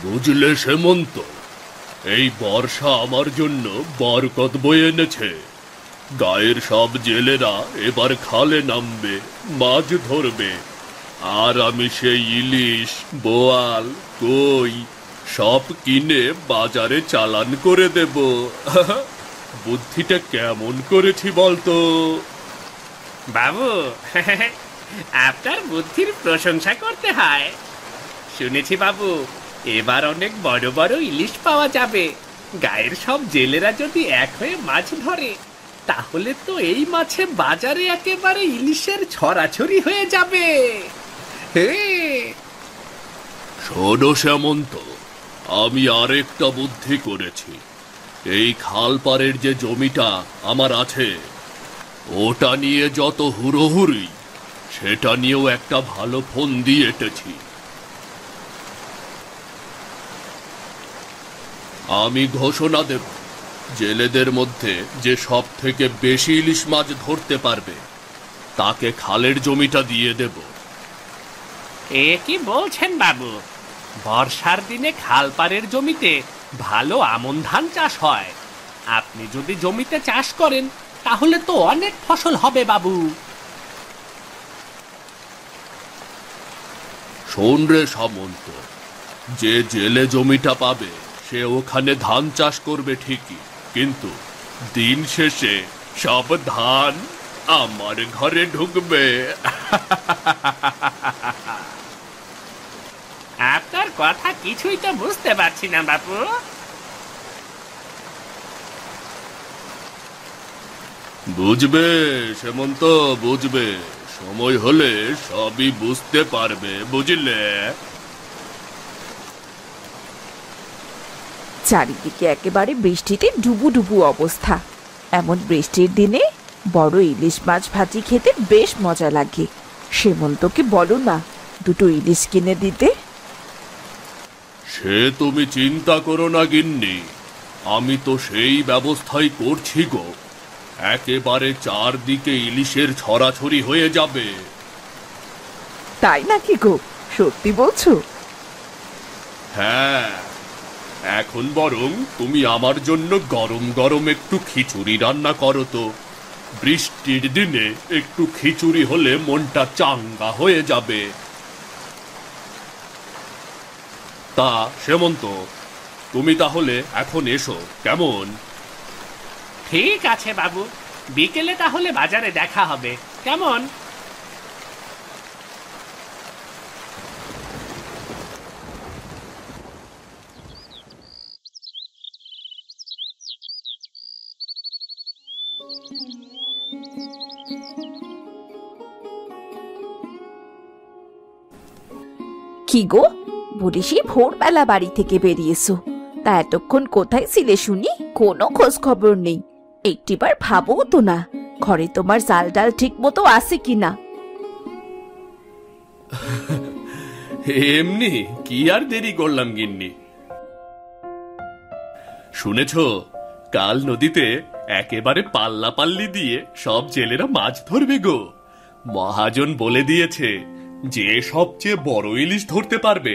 বুঝলে সেমন্ত, এই বর্ষা আমার জন্য বরকত বয়ে এনেছে। গায়ের সব জেলেরা এবার খালে নামবে, মাছ ধরবে, আর আমি সেই ইলিশ, বোয়াল, কই সব কিনে বাজারে চালান করে দেব। বুদ্ধিটা কেমন করেছি বলতো? বাবু, আপনার বুদ্ধির প্রশংসা করতে হয়। শুনেছি বাবু, এবার অনেক বড় বড় ইলিশ পাওয়া যাবে। গায়ের সব জেলেরা যদি এক হয়ে মাছ ধরে, তাহলে তো এই মাছে বাজারে একেবারে ইলিশের ছড়াছড়ি হয়ে যাবে। শোনো শ্যামন্ত, আমি আরেকটা বুদ্ধি করেছি। এই খাল পাড়ের যে জমিটা আমার আছে, ওটা নিয়ে যত হুড়োহুড়ি, সেটা নিয়েও একটা ভালো ফন্দি এঁটেছি। আমি ঘোষণা দেব, জেলেদের মধ্যে যে সব থেকে বেশি ইলিশ মাছ ধরতে পারবে, তাকে খালের জমিটা দিয়ে দেব। এ কি বলছেন বাবু? বর্ষার দিনে খালপাড়ের জমিতে ভালো আমন ধান চাষ হয়। আপনি যদি জমিতে চাষ করেন, তাহলে তো অনেক ফসল হবে বাবু। শোন রে সামন্ত, যে জেলে জমিটা পাবে সে ওখানে ধান চাষ করবে ঠিকই, কিন্তু দিন শেষে সব ধান আমার ঘরে ঢুকবে। আপনার কথা কিছুই তো বুঝতে পারছি না বাবু। বুঝবে সেমন্ত, বুঝবে। সময় হলে সবই বুঝতে পারবে, বুঝলে? চারিদিকে একেবারে বৃষ্টিতে ডুবু ডুবু অবস্থা। এমন বৃষ্টির দিনে বড় ইলিশ মাছ ভাজি খেতে বেশ মজা লাগে। সেমন্তকে বলো না দুটো ইলিশ কিনে দিতে। সে তুমি চিন্তা করো না গিন্নি, আমি তো সেই ব্যবস্থাই করছি গো। একেবারে চারদিকে ইলিশের ছড়াছড়ি হয়ে যাবে। তাই নাকি গো? সত্যি বলছো? হ্যাঁ, এখন বরং তুমি আমার জন্য গরম গরম একটু খিচুড়ি রান্না করো তো। বৃষ্টির দিনে একটু খিচুড়ি হলে মনটা চাঙ্গা হয়ে যাবে। তা সেমন্ত, তুমি তাহলে এখন এসো, কেমন? ঠিক আছে বাবু, বিকেলে তাহলে বাজারে দেখা হবে, কেমন? কি গো, বলি সেই ভোরবেলা বাড়ি থেকে বেরিয়েছো, তা এতক্ষণ কোথায় ছিলে শুনি? কোনো খোঁজ খবর নেই। একটিবার ভাবো তো না, ঘরে তোমার চাল ডাল ঠিক মতো আছে কিনা? এমনি কি আর দেরি করলাম গিন্নি। শুনেছ, কাল নদীতে একেবারে পাল্লা পাল্লি দিয়ে সব জেলেরা মাছ ধরবে গো। মহাজন বলে দিয়েছে, যে সবচেয়ে বড় ইলিশ ধরতে পারবে,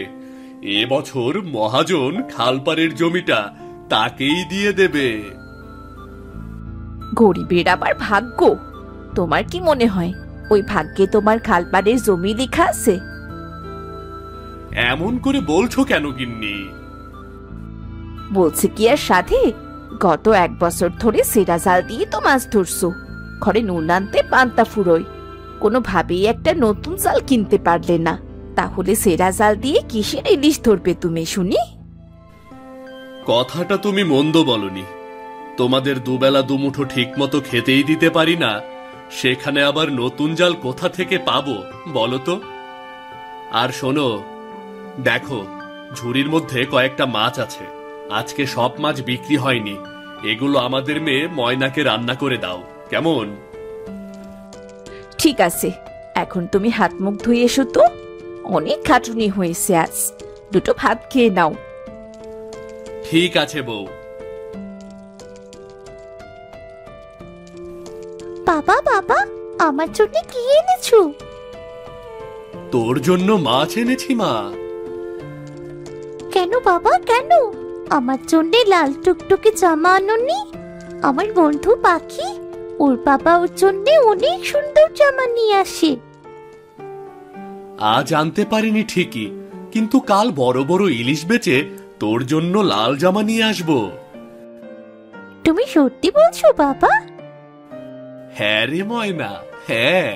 এবছর মহাজন খালপাড়ের জমিটা তাকেই দিয়ে দেবে। গরিবের আবার ভাগ্য। তোমার কি মনে হয় ওই ভাগ্যে তোমার খালপাড়ের জমি লেখা আছে? এমন করে বলছো কেন গিন্নি? বলছে কি আর সাধে, গত 1 বছর ধরে সেরা জাল দিয়ে তো মাছ ধরছো, ঘরে নুন আনতে পান্তা ফুরোয়, কোনোভাবেই একটা নতুন জাল কিনতে পারলে না। তাহলে সেরা জাল দিয়ে কিসের ইলিশ ধরবে তুমি শুনি? কথাটা তুমি মন্দ বলনি। তোমাদের দুবেলা দুমুঠো ঠিক মতো খেতেই দিতে পারি না, সেখানে আবার নতুন জাল কোথা থেকে পাবো বলো তো? আর শোনো, দেখো ঝুড়ির মধ্যে কয়েকটা মাছ আছে, আজকে সব মাছ বিক্রি হয়নি। এগুলো আমাদের মেয়ে ময়নাকে রান্না করে দাও, কেমন? ঠিক আছে, এখন তুমি হাত মুখ ধুয়ে এসো তো, অনেক খাটুনি হয়েছে আজ। দুটো ভাত খেয়ে নাও। ঠিক আছে বউ। বাবা বাবা, আমার জন্য কি এনেছো? তোর জন্য মাছ এনেছি মা। কেন বাবা, কেন? আমার জন্য লাল টুকটুকে জামা আনোনি? আমার বন্ধু পাখি, ওর বাবা ওর জন্য অনেক সুন্দর জামা নিয়ে আসে। আজ আনতে পারিনি ঠিকই, কিন্তু কাল বড় বড় ইলিশ বেচে তোর জন্য লাল জামা নিয়ে আসবো। তুমি সত্যি বলছো বাবা? হ্যাঁ রে ময়না, হ্যাঁ।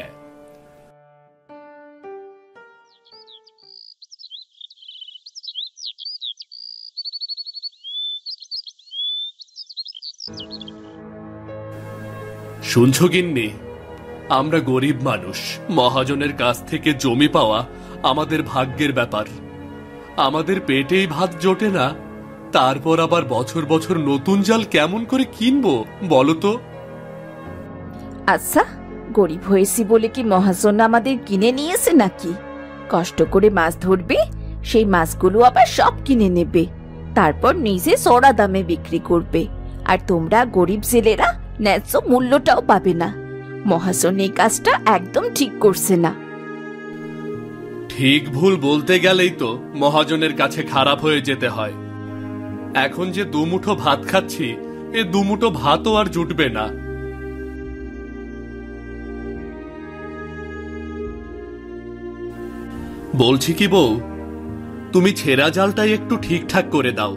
শুনছো গিন্নি, আমরা গরিব মানুষ, মহাজনের কাছ থেকে জমি পাওয়া আমাদের ভাগ্যের ব্যাপার। আমাদের পেটেই ভাত জোটে না, তারপর আবার বছর বছর নতুন জাল কেমন করে কিনবো বলো তো? আচ্ছা, গরিব হয়েছি বলে কি মহাজন আমাদের কিনে নিয়েছে নাকি? কষ্ট করে মাছ ধরবে, সেই মাছগুলো আবার সব কিনে নেবে, তারপর নিজে চড়া দামে বিক্রি করবে, আর তোমরা গরিব জেলেরা ন্যায্য মূল্যটাও পাবে না। মহাজন এই কাজটা একদম ঠিক করছে না। ঠিক ভুল বলতে গেলেই তো মহাজনের কাছে খারাপ হয়ে যেতে হয়। এখন যে দুমুঠো ভাত খাচ্ছি, এ দুমুঠো ভাতও আর জুটবে না। বলছি কি বউ, তুমি ছেঁড়া জালটাই একটু ঠিকঠাক করে দাও,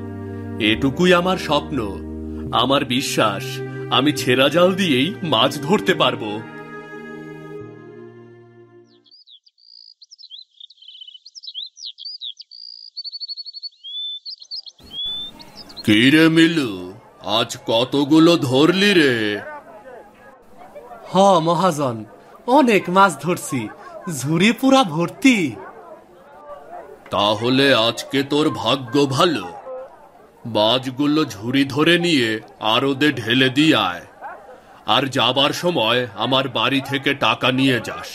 এটুকুই আমার স্বপ্ন। আমার বিশ্বাস আমি ছেঁড়া জাল দিয়েই মাছ ধরতে পারবো। কি রে মিলু, আজ কতগুলো ধরলি রে? হ মহাজন, অনেক মাছ ধরছি, ঝুড়ি পুরা ভর্তি। তাহলে আজকে তোর ভাগ্য ভালো। মাছগুলো ঝুড়ি ধরে নিয়ে আরদে ঢেলে দিয়ে আয়, আর যাবার সময় আমার বাড়ি থেকে টাকা নিয়ে যাস,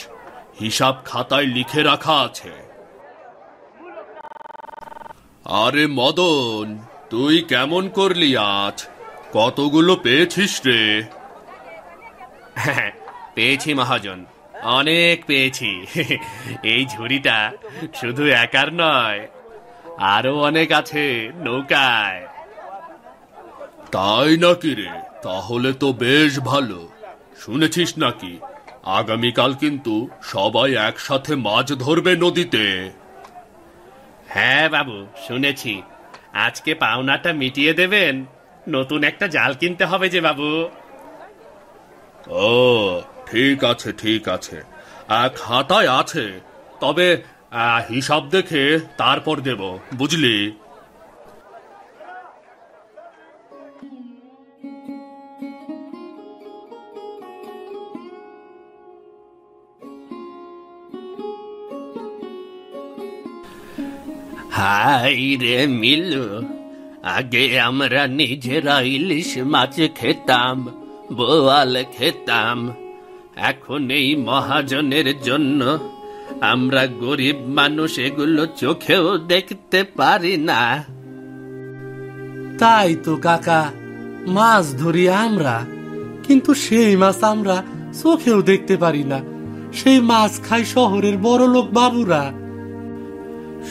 হিসাব খাতায় লিখে রাখা আছে। আরে মদন, তুই কেমন করলি আজ? কতগুলো পেয়েছিস রে? পেয়েছি মহাজন, অনেক পেয়েছি। এই ঝুড়িটা শুধু একার নয়, আরো অনেক আছে নৌকায়। তাই নাকি রে? তাহলে তো বেশ ভালো। শুনেছিস নাকি আগামীকাল কিন্তু সবাই একসাথে মাছ ধরবে নদীতে? হ্যাঁ বাবু, শুনেছি। আজকে পাওনাটা মিটিয়ে দেবেন, নতুন একটা জাল কিনতে হবে যে বাবু। ও ঠিক আছে, ঠিক আছে, খাতায় আছে, তবে হিসাব দেখে তারপর দেব, বুঝলি? হাই রে মিলু, আগে আমরা নিজেরা ইলিশ মাছ খেতাম, বোয়াল খেতাম। এখন এই মহাজনের জন্য আমরা গরিব মানুষ এগুলো চোখেও দেখতে পারি না। তাই তো কাকা, মাছ ধরি আমরা, কিন্তু সেই মাছ আমরা চোখেও দেখতে পারি না। সেই মাছ খায় শহরের বড় লোক বাবুরা।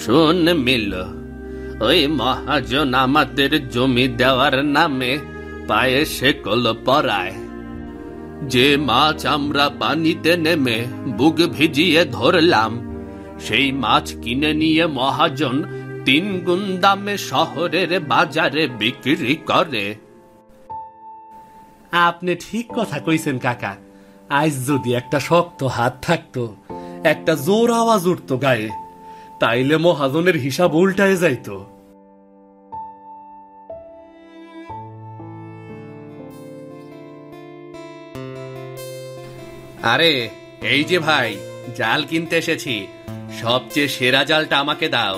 শোন মিলু, ওই মহাজন আমাদের জমি দেওয়ার নামে পায়ে শেকল পরায়। যে মাছ আমরা পানিতে নেমে বুক ভিজিয়ে ধরলাম, সেই মাছ কিনে নিয়ে মহাজন 3 গুণ দামে শহরের বাজারে বিক্রি করে। আপনি ঠিক কথা কইছেন কাকা। আজ যদি একটা শক্ত হাত থাকতো, একটা জোর আওয়াজ উঠতো গায়ে, তাইলে মহাজনের হিসাব উল্টায় যাইতো। আরে এই যে ভাই, জাল কিনতে এসেছি, সবচেয়ে সেরা জালটা আমাকে দাও।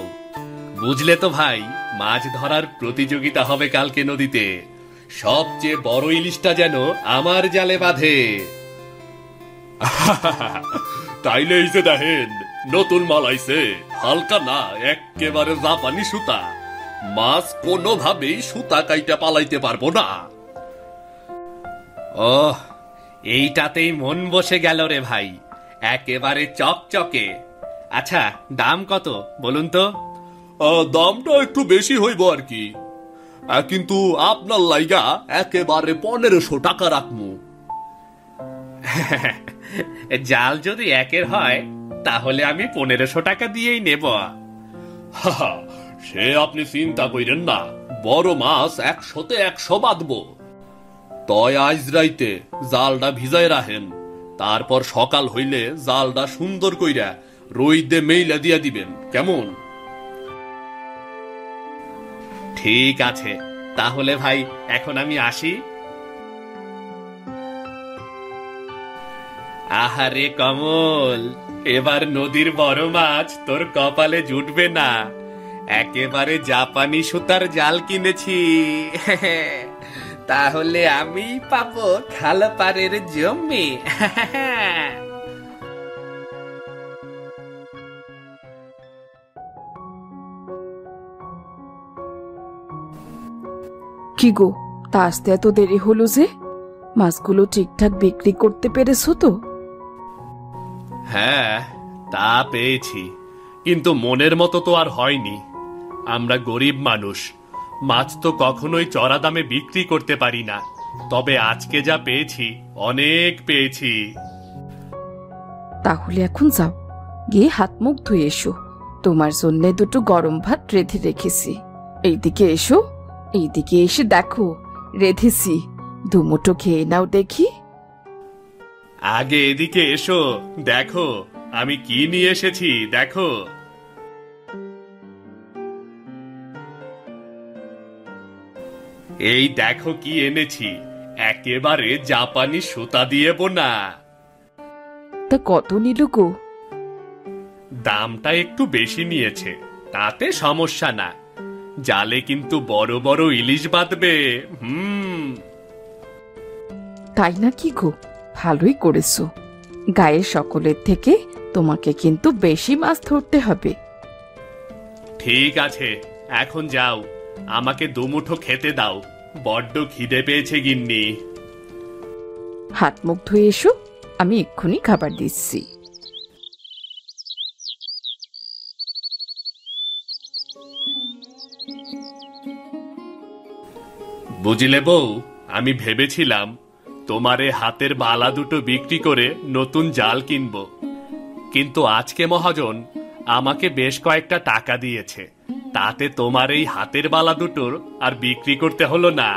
বুঝলে তো ভাই, মাছ ধরার প্রতিযোগিতা হবে কালকে নদীতে। সবচেয়ে বড় ইলিশটা যেন আমার জালে বাঁধে। তাইলে এই যে দেখেন, নতুন মাল আইছে, হালকা না, একেবারে জাপানি সুতা। মাছ কোনোভাবেই সুতা কাইটা পালাইতে পারবো না। ওহ, এইটাতেই মন বসে গেল রে ভাই, একেবারে চকচকে। আচ্ছা, দাম কত বলুন তো? দামটা একটু বেশি হইব আর কি, কিন্তু আপনার লাইগা একেবারে 1500 টাকা রাখমু। জাল যদি একের হয় তাহলে আমি 1500 টাকা দিয়েই নেব। সে আপনি চিন্তা কইরেন না, বড় মাছ 100-তে 100 বাঁধবো। তয় আজ রাইতে জালটা ভিজায় রাখেন, তারপর সকাল হইলে জালটা সুন্দর কইরা রইদে মেইলা দিয়া দিবেন, কেমন? ঠিক আছে, তাহলে ভাই এখন আমি আসি। আহারে কমল, এবার নদীর বড় মাছ তোর কপালে জুটবে না। একেবারে জাপানি সুতার জাল কিনেছি। তাহলে আমি পাবো খালপাড়ের জমি। কি গো, তা আসতে এত দেরি হলো যে? মাছগুলো ঠিকঠাক বিক্রি করতে পেরেছো তো? হ্যাঁ, তা পেয়েছি, কিন্তু মনের মতো তো আর হয়নি। আমরা গরিব মানুষ, মাছ তো কখনোই চড়া দামে বিক্রি করতে পারি না। তবে আজকে যা পেয়েছি, অনেক পেয়েছি। তাহলে এখন যাও, গিয়ে হাত মুখ ধুয়ে এসো। তোমার জন্য দুটো গরম ভাত রেঁধে রেখেছি। এইদিকে এসো, এইদিকে এসে দেখো রেঁধেছি, দুমুঠো খেয়ে নাও দেখি। আগে এদিকে এসো, দেখো আমি কি নিয়ে এসেছি, দেখো। এই দেখো কি এনেছি, একেবারে জাপানি সুতা দিয়ে বোনা। তা কত নিল গো? দামটা একটু বেশি নিয়েছে, তাতে সমস্যা না। জালে কিন্তু বড় বড় ইলিশ বাঁধবে। তাই না কি গো? ভালোই করেছো। গায়ের সকলের থেকে তোমাকে কিন্তু বেশি মাছ ধরতে হবে। ঠিক আছে, এখন যাও, আমাকে দুমুঠো খেতে দাও, বড্ড খিদে পেয়েছে গিন্নি। হাত মুখ ধুয়ে এসো, আমি এক্ষুনি খাবার দিচ্ছি। বুঝলে বউ, আমি ভেবেছিলাম তোমারে হাতের বালা দুটো বিক্রি করে নতুন জাল কিনব, কিন্তু আজকে মহাজন আমাকে বেশ কয়েকটা টাকা দিয়েছে, তাতে তোমার এই হাতের বালা দুটোর আর বিক্রি করতে হলো না।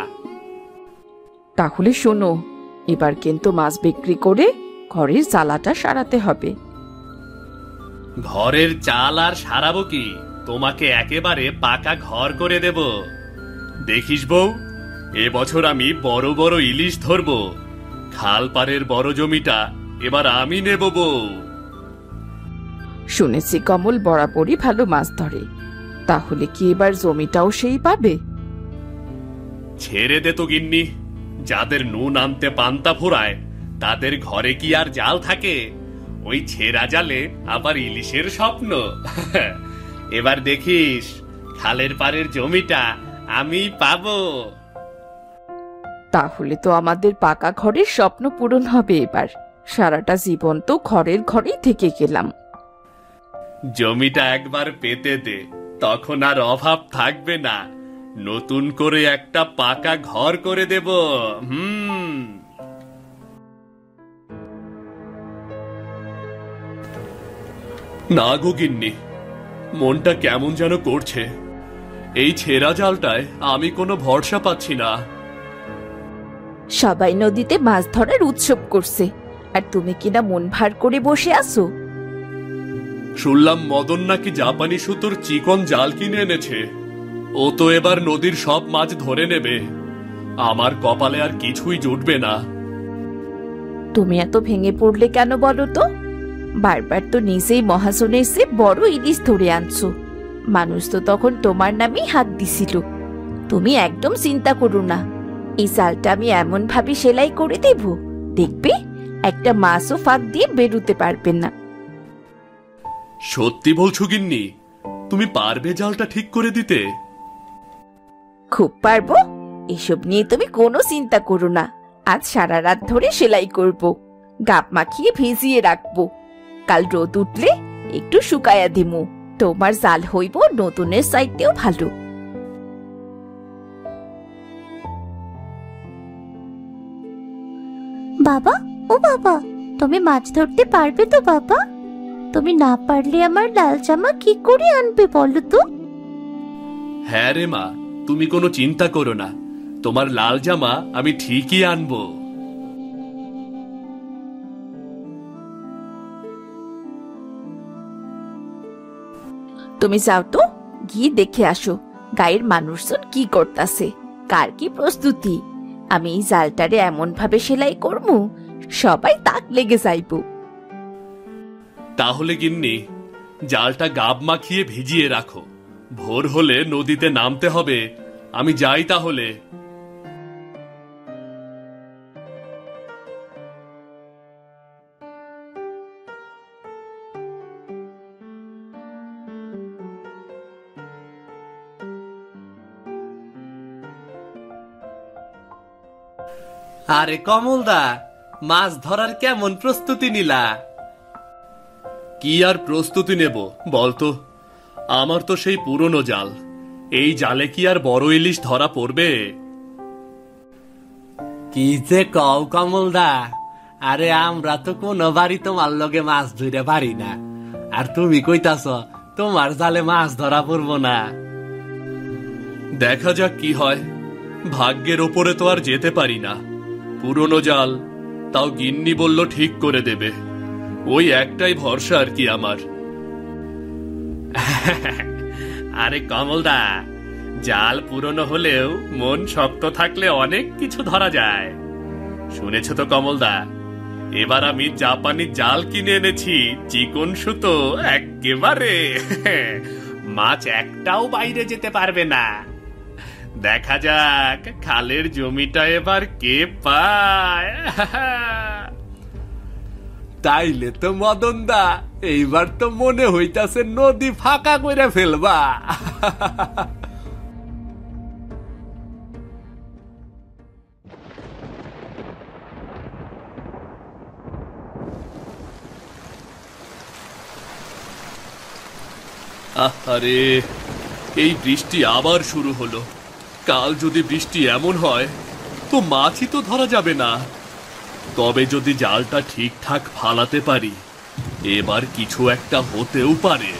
তাহলে শোনো, এবার কিন্তু মাছ বিক্রি করে ঘরের জ্বালাটা সারাতে হবে। ঘরের চাল আর সারাবো কি, তোমাকে একেবারে পাকা ঘর করে দেব। দেখিস বউ, এবছর আমি বড় বড় ইলিশ ধরবো। খালপাড়ের বড় জমিটা এবার আমি নেব বউ। শুনেছি কমল বরাবরই ভালো মাছ ধরে, তাহলে কি এবার জমিটাও সেই পাবে? ছেড়ে দে তো গিন্নি, যাদের নুন আনতে পান্তা ফোরায় তাদের ঘরে কি আর জাল থাকে? ওই ছেঁড়া জালে আবার ইলিশের স্বপ্ন। এবার দেখিস, খালের পাড়ের জমিটা আমি পাবো। তাহলে তো আমাদের পাকা ঘরের স্বপ্ন পূরণ হবে এবার। সারাটা জীবন তো ঘরের ঘরেই থেকে গেলাম। জমিটা একবার পেতে দে, তখন আর অভাব থাকবে না। নতুন করে একটা পাকা ঘর করে দেব। না গো গিন্নি, মনটা কেমন যেন করছে। এই ছেঁড়া জালটায় আমি কোনো ভরসা পাচ্ছি না। সবাই নদীতে মাছ ধরার উৎসব করছে, আর তুমি কিনা মন ভার করে বসে আছো। শুনলাম মদন নাকি জাপানি সুতোর চিকন জাল কিনে এনেছে। ও তো এবার নদীর সব মাছ ধরে নেবে। আমার কপালে আর কিছুই জুটবে না। তুমি এত ভেঙে পড়লে কেন বলো তো? বারবার তো নিজেই মহাজনে এসে বড় ইলিশ ধরে আনছো। মানুষ তো তখন তোমার নামেই হাত দিছিল। তুমি একদম চিন্তা করো না, এই জালটা আমি এমন ভাবে সেলাই করে দেব, দেখবে একটা মাছও ফাঁক দিয়ে বেরোতে পারবে না। সত্যি বলছো গিন্নি? তুমি পারবে জালটা ঠিক করে দিতে? খুব পারবো, এসব নিয়ে তুমি কোনো চিন্তা করো না। আজ সারা রাত ধরে সেলাই করব, গাপ মাখিয়ে ভিজিয়ে রাখবো। কাল রোদ উঠলে একটু শুকায়া দিমু, তোমার জাল হইব নতুনের চাইতেও ভালো। বাবা, ও বাবা, তুমি মাছ ধরতে পারবে তো বাবা? তুমি না পারলে আমার লাল জামা কি করে আনবে বলো তো? হ্যাঁ রে মা, তুমি কোনো চিন্তা করো না, তোমার লাল জামা আমি ঠিকই আনবো। তুমি যাও তো, গিয়ে দেখে আসো গায়ের মানুষজন কি করতাছে, কার কি প্রস্তুতি। আমি এই জালটারে এমন ভাবে সেলাই করবো সবাই তাক লেগে যাইব। তাহলে গিন্নি, জালটা গাব মাখিয়ে ভিজিয়ে রাখো, ভোর হলে নদীতে নামতে হবে। আমি যাই তাহলে। আরে কমলদা, মাছ ধরার কেমন প্রস্তুতি নিলা? কি আর প্রস্তুতি নেব বলতো, আমার তো সেই পুরনো জাল, এই জালে কি আর বড় ইলিশ ধরা পড়বে? কি যে কও কমলদা, আরে আমরা তো কোনো বাড়ি তোমার লগে মাছ ধরে পারি না, আর তুমি কইতাছ তোমার জালে মাছ ধরা পড়বো না। দেখা যাক কি হয়, ভাগ্যের ওপরে তো আর যেতে পারি না। পুরনো জাল, তাও গিন্নি বলল ঠিক করে দেবে, ওই একটাই ভরসা আর কি আমার। আরে কমলদা, জাল পুরনো হলেও মন শক্ত থাকলে অনেক কিছু ধরা যায়। শুনেছ তো কমলদা, এবার আমি জাপানি জাল কিনে এনেছি, চিকন সুতো একেবারে। মাছ একটাও বাইরে যেতে পারবে না। দেখা যাক খালের জমিটা এবার কে পায়। তাইলে তো মদন দা, এইবার তো মনে হইতাছে নদী ফাঁকা করে ফেলবা। আরে এই বৃষ্টি আবার শুরু হলো। কাল যদি বৃষ্টি এমন হয় তো মাছই তো ধরা যাবে না। তবে যদি জালটা ঠিকঠাক ফালাতে পারি, এবার কিছু একটা হতেও পারে।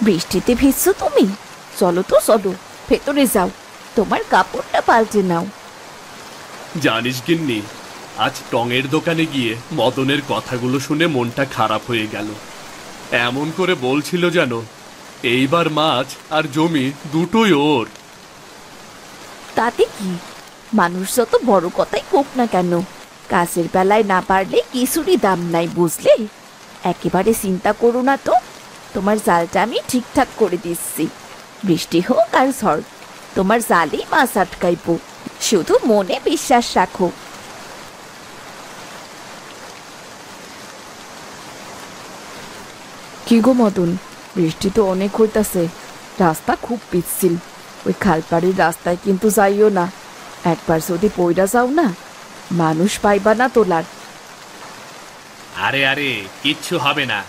বৃষ্টিতে ভিজছো তুমি? চলো তো চলো, ভেতরে যাও, তোমার কাপড়টা পাল্টে নাও। জানিস গিন্নি, আজ টঙের দোকানে গিয়ে মদনের কথাগুলো শুনে মনটা খারাপ হয়ে গেল। এমন করে বলছিল যেন এইবার মাছ আর জমি দুটোই ওর। তাতে কি, মানুষ যত বড় কথাই হোক না কেন, কাজের বেলায় না পারলে কিছুরই দাম নাই, বুঝলে? একেবারে চিন্তা করো না তো, তোমার জালটা আমি ঠিকঠাক করে দিচ্ছি। বৃষ্টি হোক আর ঝড়, তোমার জালেই মাছ আটকাইব, শুধু মনে বিশ্বাস রাখো। কি গো মদন, বৃষ্টি তো অনেক হইতাছে, রাস্তা খুব পিচ্ছিল, ওই খালপাড়ির রাস্তায় কিন্তু যাইও না। একবার যদি পইরা যাও না, মানুষ পাইবা না তোলার। আরে আরে, কিচ্ছু হবে না,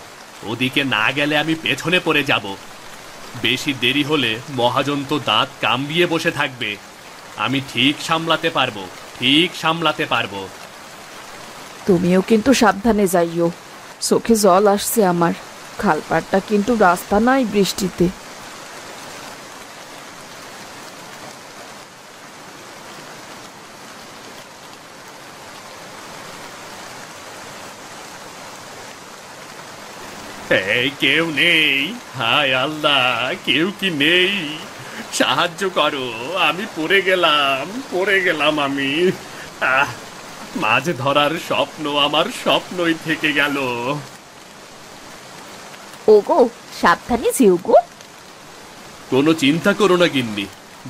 ওদিকে না গেলে আমি পেছনে পড়ে যাব। বেশি দেরি হলে মহাজন তো দাঁত কামড়িয়ে বসে থাকবে। আমি ঠিক সামলাতে পারবো, ঠিক সামলাতে পারবো। তুমিও কিন্তু সাবধানে যাইও, চোখে জল আসছে আমার। খালপাড়টা কিন্তু রাস্তা নাই বৃষ্টিতে। এই কেউ নেই? হায় আল্লাহ, কেউ কি নেই? সাহায্য করো, আমি পড়ে গেলাম আমি। মাছ ধরার স্বপ্ন আমার স্বপ্নই থেকে গেল। ওগো, সাবধানে যেও গো। কোনো চিন্তা করো না গিন্নি,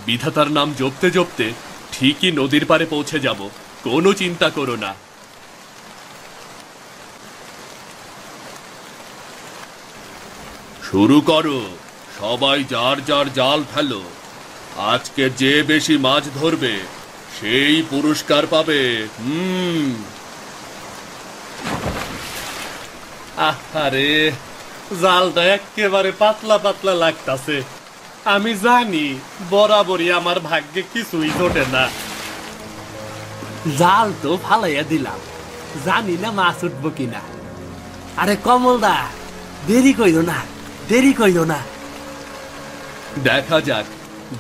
বিধাতার নাম জপতে জপতে ঠিকই নদীর পাড়ে পৌঁছে যাব, কোনো চিন্তা করো না। শুরু করো, সবাই যার যার জাল ফেলো, আজকে যে বেশি মাছ ধরবে সেই পুরস্কার পাবে। আরে জালটা একেবারে পাতলা পাতলা লাগতাছে। আমি জানি বরাবরই আমার ভাগ্যে কিছুই জোটে না। জাল তো ফালাইয়া দিলাম, জানি না মাছ উঠবো কিনা। আরে কমলদা, দেরি কইরো না, দেরি কইরো না। দেখা যাক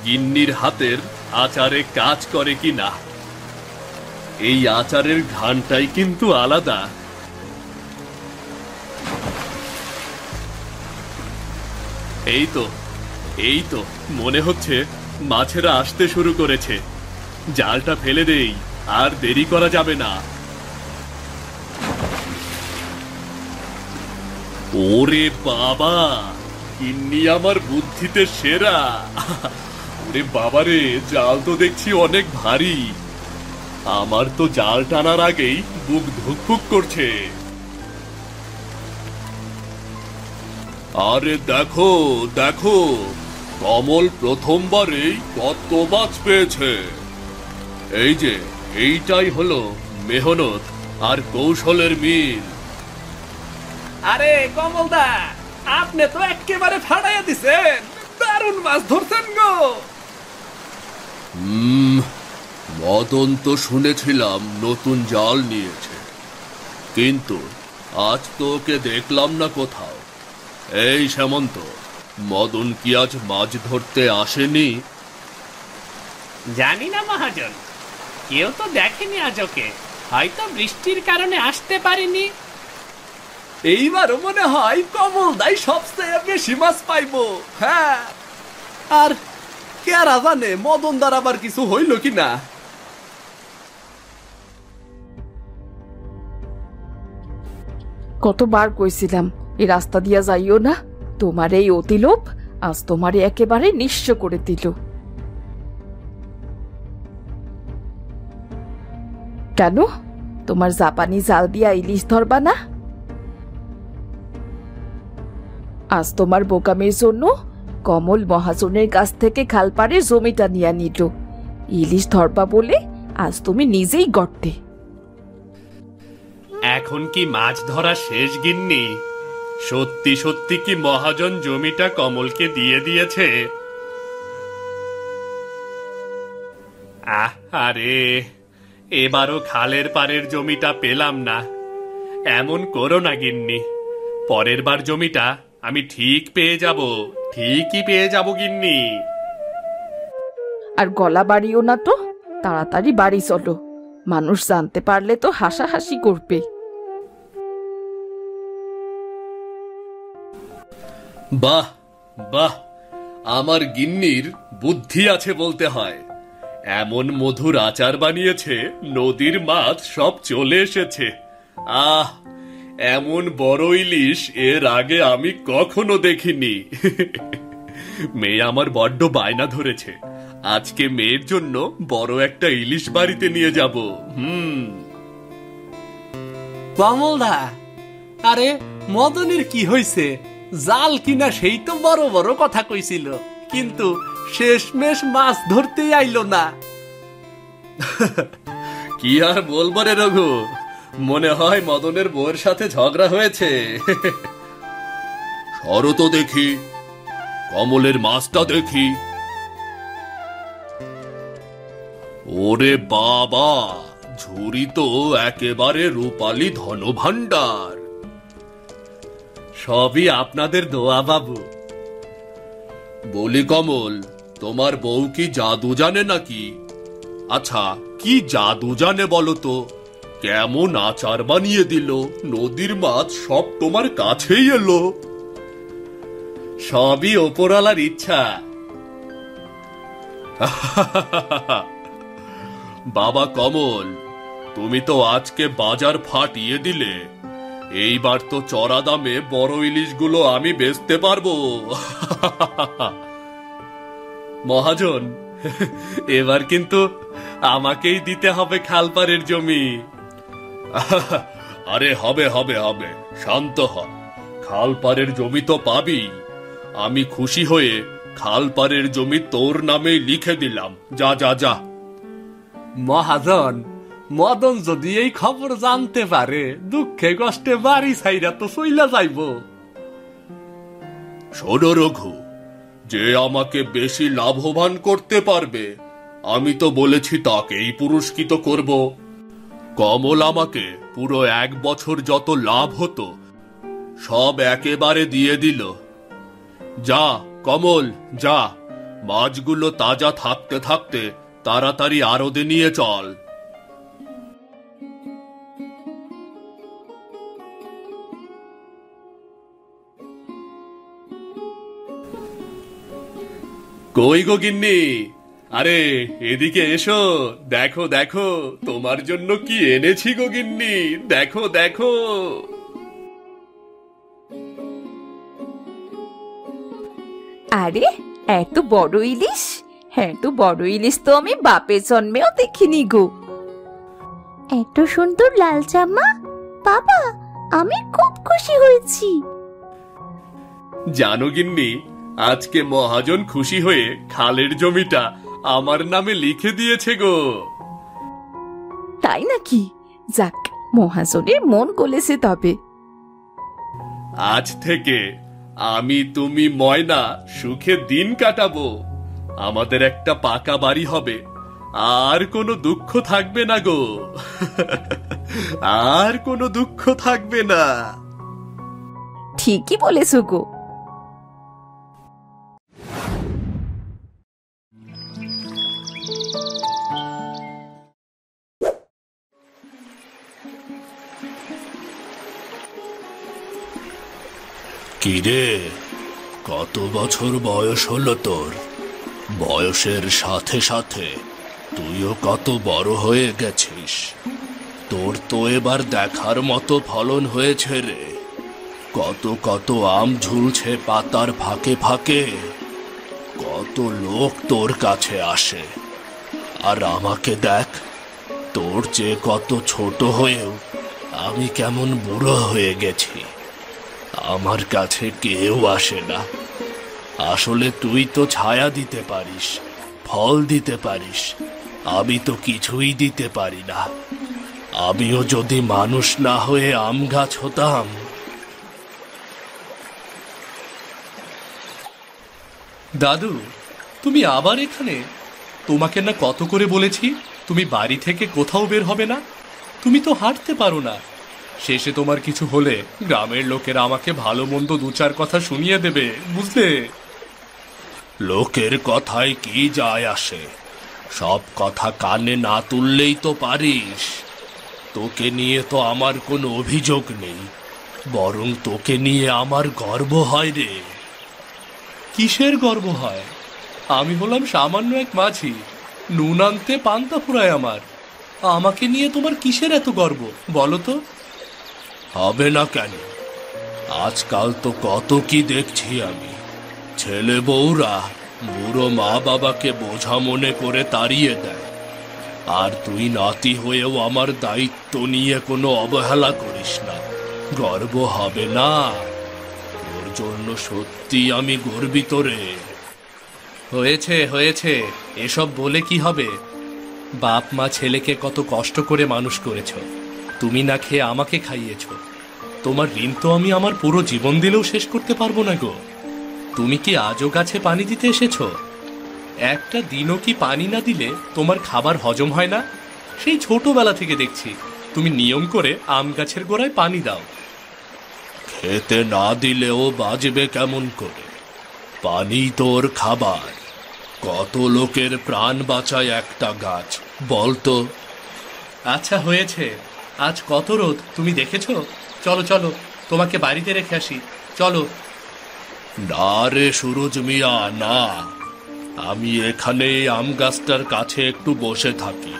গিন্নির হাতের আচারে কাজ করে কিনা। এই আচারের ঘ্রাণটাই কিন্তু আলাদা। এই তো মনে হচ্ছে মাছেরা আসতে শুরু করেছে। জালটা ফেলে দেই, আর দেরি করা যাবে না। ওরে বাবা, গিন্নি আমার বুদ্ধিতে সেরা। ওরে বাবারে, জাল তো দেখছি অনেক ভারী। আমার তো জাল টানার আগেই বুক ধুকপুক করছে। আরে দেখো দেখো, কমল প্রথমবারেই কত মাছ পেয়েছে। এই যে এইটাই হলো মেহনত আর কৌশলের মিল। আরে কমলদা, আপনি তো একেবারে ফাড়াইয়া দিছেন, দারুণ মাছ ধরছেন গো। মদন তো শুনেছিলাম নতুন জাল নিয়েছে, কিন্তু আজ তো ওকে দেখলাম না কোথাও। এই সামন্ত, মদন কি আজ মাছ ধরতে আসেনি? জানি না মহাজন, কেউ তো দেখেনি আজ ওকে। হয়তো বৃষ্টির কারণে আসতে পারেনি। এইবারও মনে হয় কমলদাই সবচেয়ে বেশি মাছ পাইবো। হ্যাঁ, আর কেরা জানে মদন দ্বার আবার কিছু হইল কিনা। কতবার কইছিলাম এই রাস্তা দিয়া যাইও না। তোমার এই অতিলোভ আজ তোমারে একেবারে নিঃস্ব করে দিল। কেন, তোমার জাপানি জাল দিয়া ইলিশ ধরবা না? আজ তোমার বোকামের জন্য কমল মহাজনের কাছ থেকে খালপাড়ের জমিটা নিয়ে নিল। ইলিশ ধরবা বলে আজ তুমি নিজেই গর্তে। এখন কি মাছ ধরা শেষ গিন্নি? সত্যি সত্যি কি মহাজন জমিটা কমলকে দিয়ে দিয়েছে? আরে এবারও খালের পাড়ের জমিটা পেলাম না। এমন করো না গিন্নি, পরের বার জমিটা আমি ঠিক পেয়ে যাব, ঠিকই পেয়ে যাব গিন্নি। আর গলা বাড়িও না তো, তাড়াতাড়ি বাড়ি চলো। মানুষ জানতে পারলে তো হাসাহাসি করবে। বাহ বাহ, আমার গিন্নির বুদ্ধি আছে বলতে হয়। এমন মধুর আচার বানিয়েছে, নদীর মাছ সব চলে এসেছে। আহ, এমন বড় ইলিশ এর আগে আমি কখনো দেখিনি। মেয়ে আমার বড্ড বায়না ধরেছে, আজকে মেয়ের জন্য বড় একটা ইলিশ বাড়িতে নিয়ে যাব। কমলদা, আরে মদনের কি হইছে? জাল কিনা সেই তো বড় বড় কথা কইছিল, কিন্তু শেষমেশ মাছ ধরতেই আইলো না। কি আর বলবো রে রঘু, মনে হয় মদনের বউয়ের সাথে ঝগড়া হয়েছে। সরো তো দেখি, কমলের মাছটা দেখি। ওরে বাবা, ঝুড়ি তো একেবারে রূপালী ধনভাণ্ডার। সবই আপনাদের দোয়া বাবু। বলি কমল, তোমার বউ কি জাদু জানে নাকি? আচ্ছা, কি জাদু জানে বলো তো? কেমন আচার বানিয়ে দিল, নদীর মাছ সব তোমার কাছেই এলো। সবই ওপরওয়ালার ইচ্ছা। বাবা কমল, তুমি তো আজকে বাজার ফাটিয়ে দিলে। এইবার তো চড়া দামে বড় ইলিশগুলো আমি বেচতে পারবো। মহাজন, এবার কিন্তু আমাকেই দিতে হবে খালপাড়ের জমি। আরে হবে হবে হবে, শান্ত হ। খালপাড়ের জমি তো পাবি। আমি খুশি হয়ে খালপাড়ের জমি তোর নামে লিখে দিলাম। যা যা যা। মহাজন, মদন যদি এই খবর জানতে পারে দুঃখে কষ্টে বাড়ি ছাইরা তো চইলা যাইব। শোনো রঘু, যে আমাকে বেশি লাভবান করতে পারবে আমি তো বলেছি তাকেই পুরস্কৃত করব। কমল আমাকে পুরো 1 বছর যত লাভ হতো সব একেবারে দিয়ে দিল। যা কমল যা, মাছগুলো তাজা থাকতে থাকতে তাড়াতাড়ি আড়তে নিয়ে চল। কই গো গিন্নি, আরে এদিকে এসো, দেখো দেখো তোমার জন্য কি এনেছি গো গিন্নি, দেখো দেখো। আরে এত বড় ইলিশ! হ্যাঁ, তো বড় ইলিশ তো আমি বাপের জন্মেও দেখিনি গো। এত সুন্দর লাল জামা, বাবা আমি খুব খুশি হয়েছি। জানো গিন্নি, আজকে মহাজন খুশি হয়ে খালের জমিটা আমার নামে লিখে দিয়েছে গো। তাই নাকি? যাক, মহাজনের মন গলেছে তবে। আজ থেকে আমি তুমি ময়না সুখে দিন কাটাবো। আমাদের একটা পাকা বাড়ি হবে, আর কোনো দুঃখ থাকবে না গো। আর কোনো দুঃখ থাকবে না। ঠিকই বলেছো গো। কিরে, কত বছর বয়স হলো তোর? বয়সের সাথে সাথে তুইও কত বড় হয়ে গেছিস। তোর তো এবার দেখার মতো ফলন হয়েছে রে। কত কত আম ঝুলছে পাতার ফাঁকে ফাঁকে। কত লোক তোর কাছে আসে, আর আমাকে দেখ, তোর চেয়ে কত ছোট হয়েও আমি কেমন বুড়ো হয়ে গেছি। আমার কাছে কেউ আসে না। আসলে তুই তো ছায়া দিতে পারিস, ফল দিতে পারিস, আমি তো কিছুই দিতে পারি না। আমিও যদি মানুষ না হয়ে আম গাছ হতাম। দাদু, তুমি আবার এখানে? তোমাকে না কত করে বলেছি তুমি বাড়ি থেকে কোথাও বের হবে না। তুমি তো হাঁটতে পারো না। শেষে তোমার কিছু হলে গ্রামের লোকেরা আমাকে ভালো মন্দ 2-4 কথা শুনিয়ে দেবে, বুঝলে? লোকের কথায় কি যায় আসে? সব কথা কানে না তুললেই তো পারিস। তোকে নিয়ে তো আমার কোনো অভিযোগ নেই, বরং তোকে নিয়ে আমার গর্ব হয় রে। কিসের গর্ব হয়? আমি হলাম সামান্য এক মাঝি, নুন আনতে পান্তা ফুরায় আমার। আমাকে নিয়ে তোমার কিসের এত গর্ব বলো তো? হবে না কেন? আজকাল তো কত কি দেখছি আমি। ছেলে বউরা বুড়ো মা বাবাকে বোঝা মনে করে তাড়িয়ে দেয়, আর তুই নাতি হয়েও আমার দায়িত্ব নিয়ে কোনো অবহেলা করিস না। গর্ব হবে না? তোর জন্য সত্যি আমি গর্বিত রে। হয়েছে হয়েছে, এসব বলে কি হবে? বাপ মা ছেলেকে কত কষ্ট করে মানুষ করেছ, তুমি না খেয়ে আমাকে খাইয়েছ। তোমার ঋণ তো আমি আমার পুরো জীবন দিলেও শেষ করতে পারবো না গো। তুমি কি আজও গাছে পানি দিতে এসেছো? একটা দিনও কি পানি না দিলে তোমার খাবার হজম হয় না? সেই ছোটবেলা থেকে দেখছি তুমি নিয়ম করে আম গাছের গোড়ায় পানি দাও। খেতে না দিলেও বাজবে কেমন করে? পানি তোর খাবার। কত লোকের প্রাণ বাঁচায় একটা গাছ, বলতো? আচ্ছা হয়েছে, আজ কত রোদ তুমি দেখেছো? চলো চলো, তোমাকে বাড়িতে রেখে আসি, চলো। না রে সুরজ মিয়া, না। আমি এখানে আম গাছটার কাছে একটু বসে থাকি।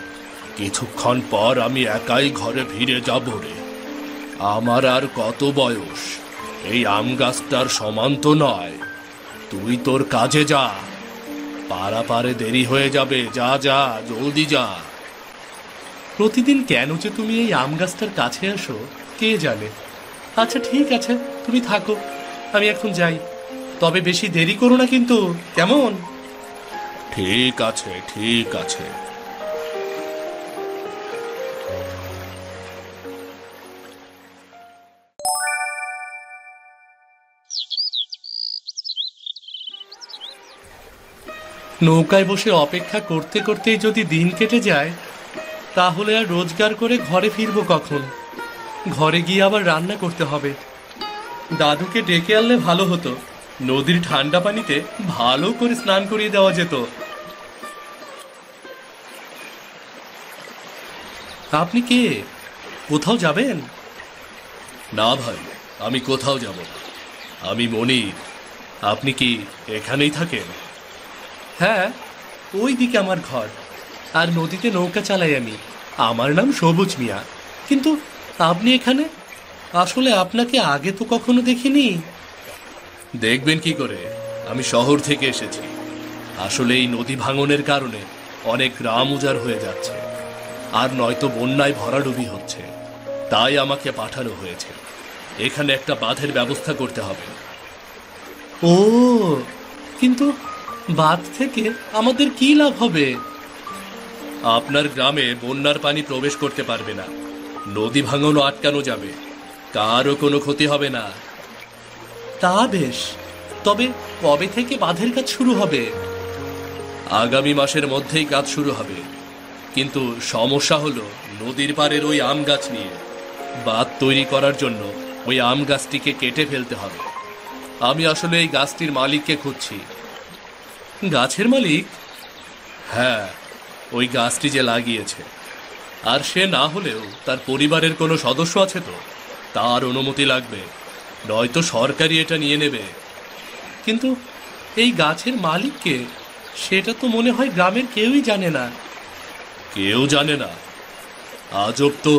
কিছুক্ষণ পর আমি একাই ঘরে ফিরে যাব রে। আমার আর কত বয়স? এই আম গাছটার সমান তো নয়। তুই তোর কাজে যা, পারে দেরি হয়ে যাবে। যা যা, জলদি যা। প্রতিদিন কেন যে তুমি এই আম গাছটার কাছে আসো কে জানে। আচ্ছা ঠিক আছে, তুমি থাকো, আমি এখন যাই। তবে বেশি দেরি করো না কিন্তু, কেমন? ঠিক আছে, ঠিক আছে। নৌকায় বসে অপেক্ষা করতে করতেই যদি দিন কেটে যায়, তাহলে আর রোজগার করে ঘরে ফিরবো কখন? ঘরে গিয়ে আবার রান্না করতে হবে। দাদুকে ডেকে আনলে ভালো হতো, নদীর ঠান্ডা পানিতে ভালো করে স্নান করিয়ে দেওয়া যেত। আপনি কে? কোথাও যাবেন? না ভাই, আমি কোথাও যাব না। আমি মনির। আপনি কি এখানেই থাকেন? হ্যাঁ, ওই দিকে আমার ঘর, আর নদীতে নৌকা চালাই আমি। আমার নাম সবুজ মিয়া। কিন্তু আপনি এখানে? আসলে আপনাকে আগে তো কখনো দেখিনি। দেখবেন কি করে, আমি শহর থেকে এসেছি। আসলে এই নদী ভাঙনের কারণে অনেক গ্রাম উজাড় হয়ে যাচ্ছে, আর নয়তো বন্যায় ভরাডুবি হচ্ছে। তাই আমাকে পাঠানো হয়েছে। এখানে একটা বাঁধের ব্যবস্থা করতে হবে। ও, কিন্তু বাঁধ থেকে আমাদের কি লাভ হবে? আপনার গ্রামে বন্যার পানি প্রবেশ করতে পারবে না, নদী ভাঙনও আটকানো যাবে, কারও কোনো ক্ষতি হবে না। তা বেশ, তবে কবে থেকে বাঁধের কাজ শুরু হবে? আগামী মাসের মধ্যেই কাজ শুরু হবে, কিন্তু সমস্যা হলো নদীর পাড়ের ওই আম গাছ নিয়ে। বাঁধ তৈরি করার জন্য ওই আম গাছটিকে কেটে ফেলতে হবে। আমি আসলে এই গাছটির মালিককে খুঁজছি। গাছের মালিক? হ্যাঁ, ওই গাছটি যে লাগিয়েছে। আর সে না হলেও তার পরিবারের কোনো সদস্য আছে তো, তার অনুমতি লাগবে, নয়তো সরকারি এটা নিয়ে নেবে। কিন্তু এই গাছের মালিককে, সেটা তো মনে হয় গ্রামের কেউই জানে না। কেউ জানে না? আজব তো,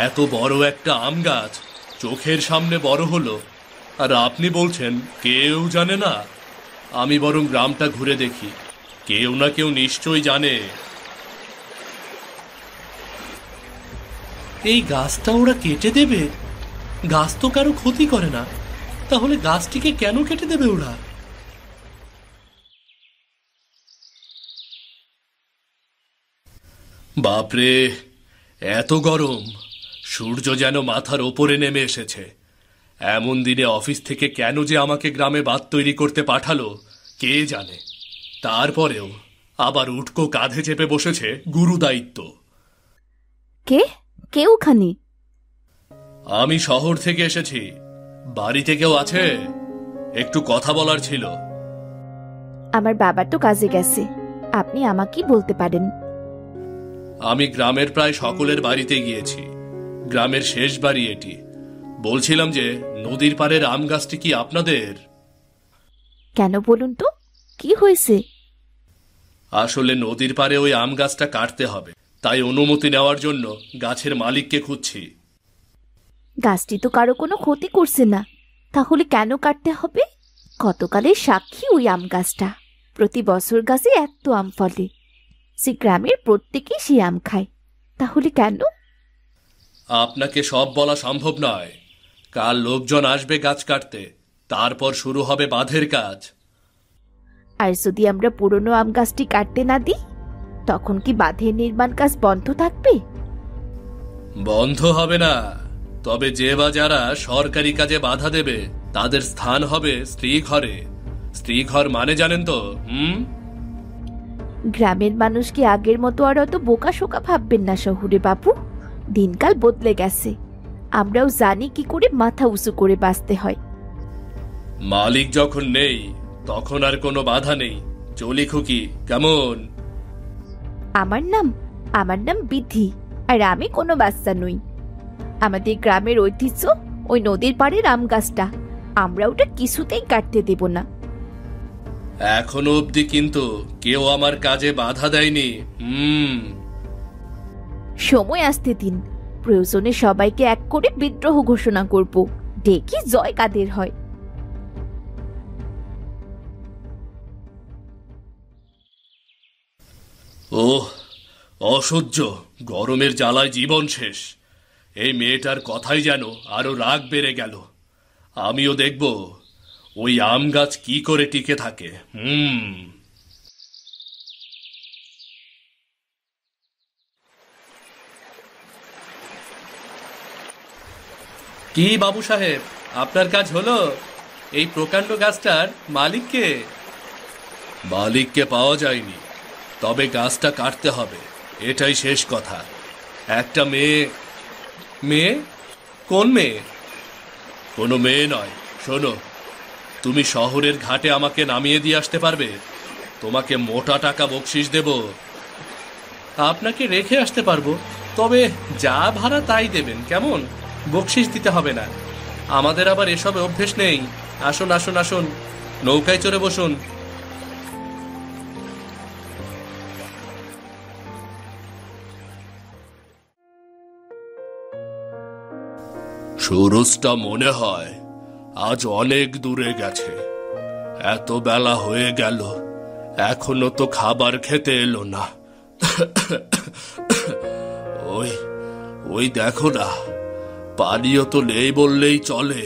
এত বড় একটা আম গাছ চোখের সামনে বড় হলো, আর আপনি বলছেন কেউ জানে না? আমি বরং গ্রামটা ঘুরে দেখি, কেউ না কেউ নিশ্চয়ই জানে। এই গাছটা ওরা কেটে দেবে? গাছ তো কারো ক্ষতি করে না, তাহলে গাছটিকে কেন কেটে দেবে ওরা? বাপরে, এত গরম! সূর্য যেন মাথার ওপরে নেমে এসেছে। এমন দিনে অফিস থেকে কেন যে আমাকে গ্রামে বাঁধ তৈরি করতে পাঠালো কে জানে। তারপরেও আবার উটকো কাঁধে চেপে বসেছে গুরু দায়িত্ব। কে কে ওখানে? আমি শহর থেকে এসেছি। বাড়িতে কেউ আছে? একটু কথা বলার ছিল। আমার বাবা তো কাজে গেছে, আপনি আমাকেই বলতে পারেন। আমি গ্রামের প্রায় সকলের বাড়িতে গিয়েছি। গ্রামের শেষ বাড়ি এটি। বলছিলাম যে নদীর পাড়ের আম গাছটি কি আপনাদের? কেন বলুন তো, কি হয়েছে? আসলে নদীর পাড়ে ওই আম গাছটা কাটতে হবে, তাই অনুমতি নেওয়ার জন্য গাছের মালিককে খুঁজছি। গাছটি তো কারো কোনো ক্ষতি করছে না, তাহলে কেন কাটতে হবে? গতকালের সাক্ষী ওই আম গাছটা। প্রতি বছর গাছে এত আম ফলে, সে গ্রামের প্রত্যেকেই সে আম খায়, তাহলে কেন? আপনাকে সব বলা সম্ভব নয়। কাল লোকজন আসবে গাছ কাটতে, তারপর শুরু হবে বাঁধের কাজ। আর যদি আমরা পুরনো আম গাছটি কাটতে না দিই, তখন কি বাঁধের নির্মাণ কাজ বন্ধ থাকবে? বন্ধ হবে না, তবে যে বা যারা সরকারি কাজে বাধা দেবে তাদের স্থান হবে স্ত্রী ঘরে। স্ত্রী ঘর মানে জানেন তো? গ্রামের মানুষ কি আগের মতো আর অত বোকা শোকা ভাববেন না শহুরে বাবু। দিনকাল বদলে গেছে, আমরাও জানি কি করে মাথা উঁচু করে বাঁচতে হয়। মালিক যখন নেই তখন আর কোনো বাধা নেই। চলি খুকি, কেমন? আমার নাম বিধি, আর আমি কোনো বাচ্চা নই। আমাদের গ্রামের ঐতিহ্য ওই নদীর পাড়ের আম গাছটা, আমরা ওটা কিছুতেই কাটতে দেব না। এখনো অবধি কিন্তু কেউ আমার কাজে বাধা দেয়নি। সময় আসতে দিন, প্রয়োজনে সবাইকে এক করে বিদ্রোহ ঘোষণা করব, দেখি জয় কাদের হয়। ওহ, অসহ্য গরমের জ্বালায় জীবন শেষ। এই মেয়েটার কথাই যেন আরো রাগ বেড়ে গেল। আমিও দেখব ওই আম গাছ কি করে টিকে থাকে? কি বাবু সাহেব, আপনার কাজ হলো? এই প্রকাণ্ড গাছটার মালিককে? মালিককে পাওয়া যায়নি, তবে গাছটা কাটতে হবে, এটাই শেষ কথা। একটা মেয়ে। মেয়ে? কোন মেয়ে? কোনো মেয়ে নয়। শোনো, তুমি শহরের ঘাটে আমাকে নামিয়ে দিয়ে আসতে পারবে? তোমাকে মোটা টাকা বকশিশ দেব। আপনাকে রেখে আসতে পারবো, তবে যা ভাড়া তাই দেবেন, কেমন? বকশিশ দিতে হবে না। আমাদের আবার এসবে অভ্যেস নেই। আসুন আসুন আসুন, নৌকায় চড়ে বসুন। সুরজটা মনে হয় আজ অনেক দূরে গেছে। এত বেলা হয়ে গেল, এখনো তো খাবার খেতে এলো না। ওই ওই দেখো না, পানিও তো নেই বললেই চলে।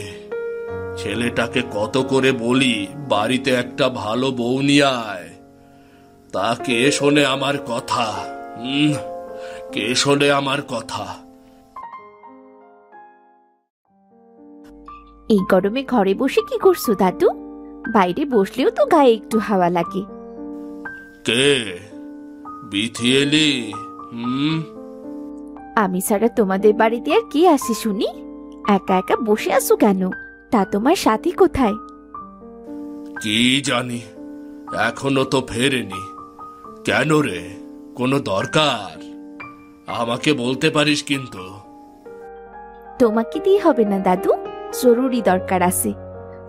ছেলেটাকে কত করে বলি বাড়িতে একটা ভালো বউ নিয়ে আয়, তা কে শোনে আমার কথা? কে শোনে আমার কথা? এই গরমে ঘরে বসে কি করছো দাদু? বাইরে বসলেও তো গায়ে একটু হাওয়া লাগে। কে? বিথি এলি? আমি ছাড়া তোমাদের বাড়িতে আর কে আসে শুনি? একা একা বসে আছো কেন? তা তোমার সাথী কোথায়? কি জানি, এখনো তো ফেরেনি। কেন রে, কোনো দরকার? আমাকে বলতে পারিস কিন্তু। তোমাকে দিয়ে হবে না দাদু, জরুরি দরকার আছে।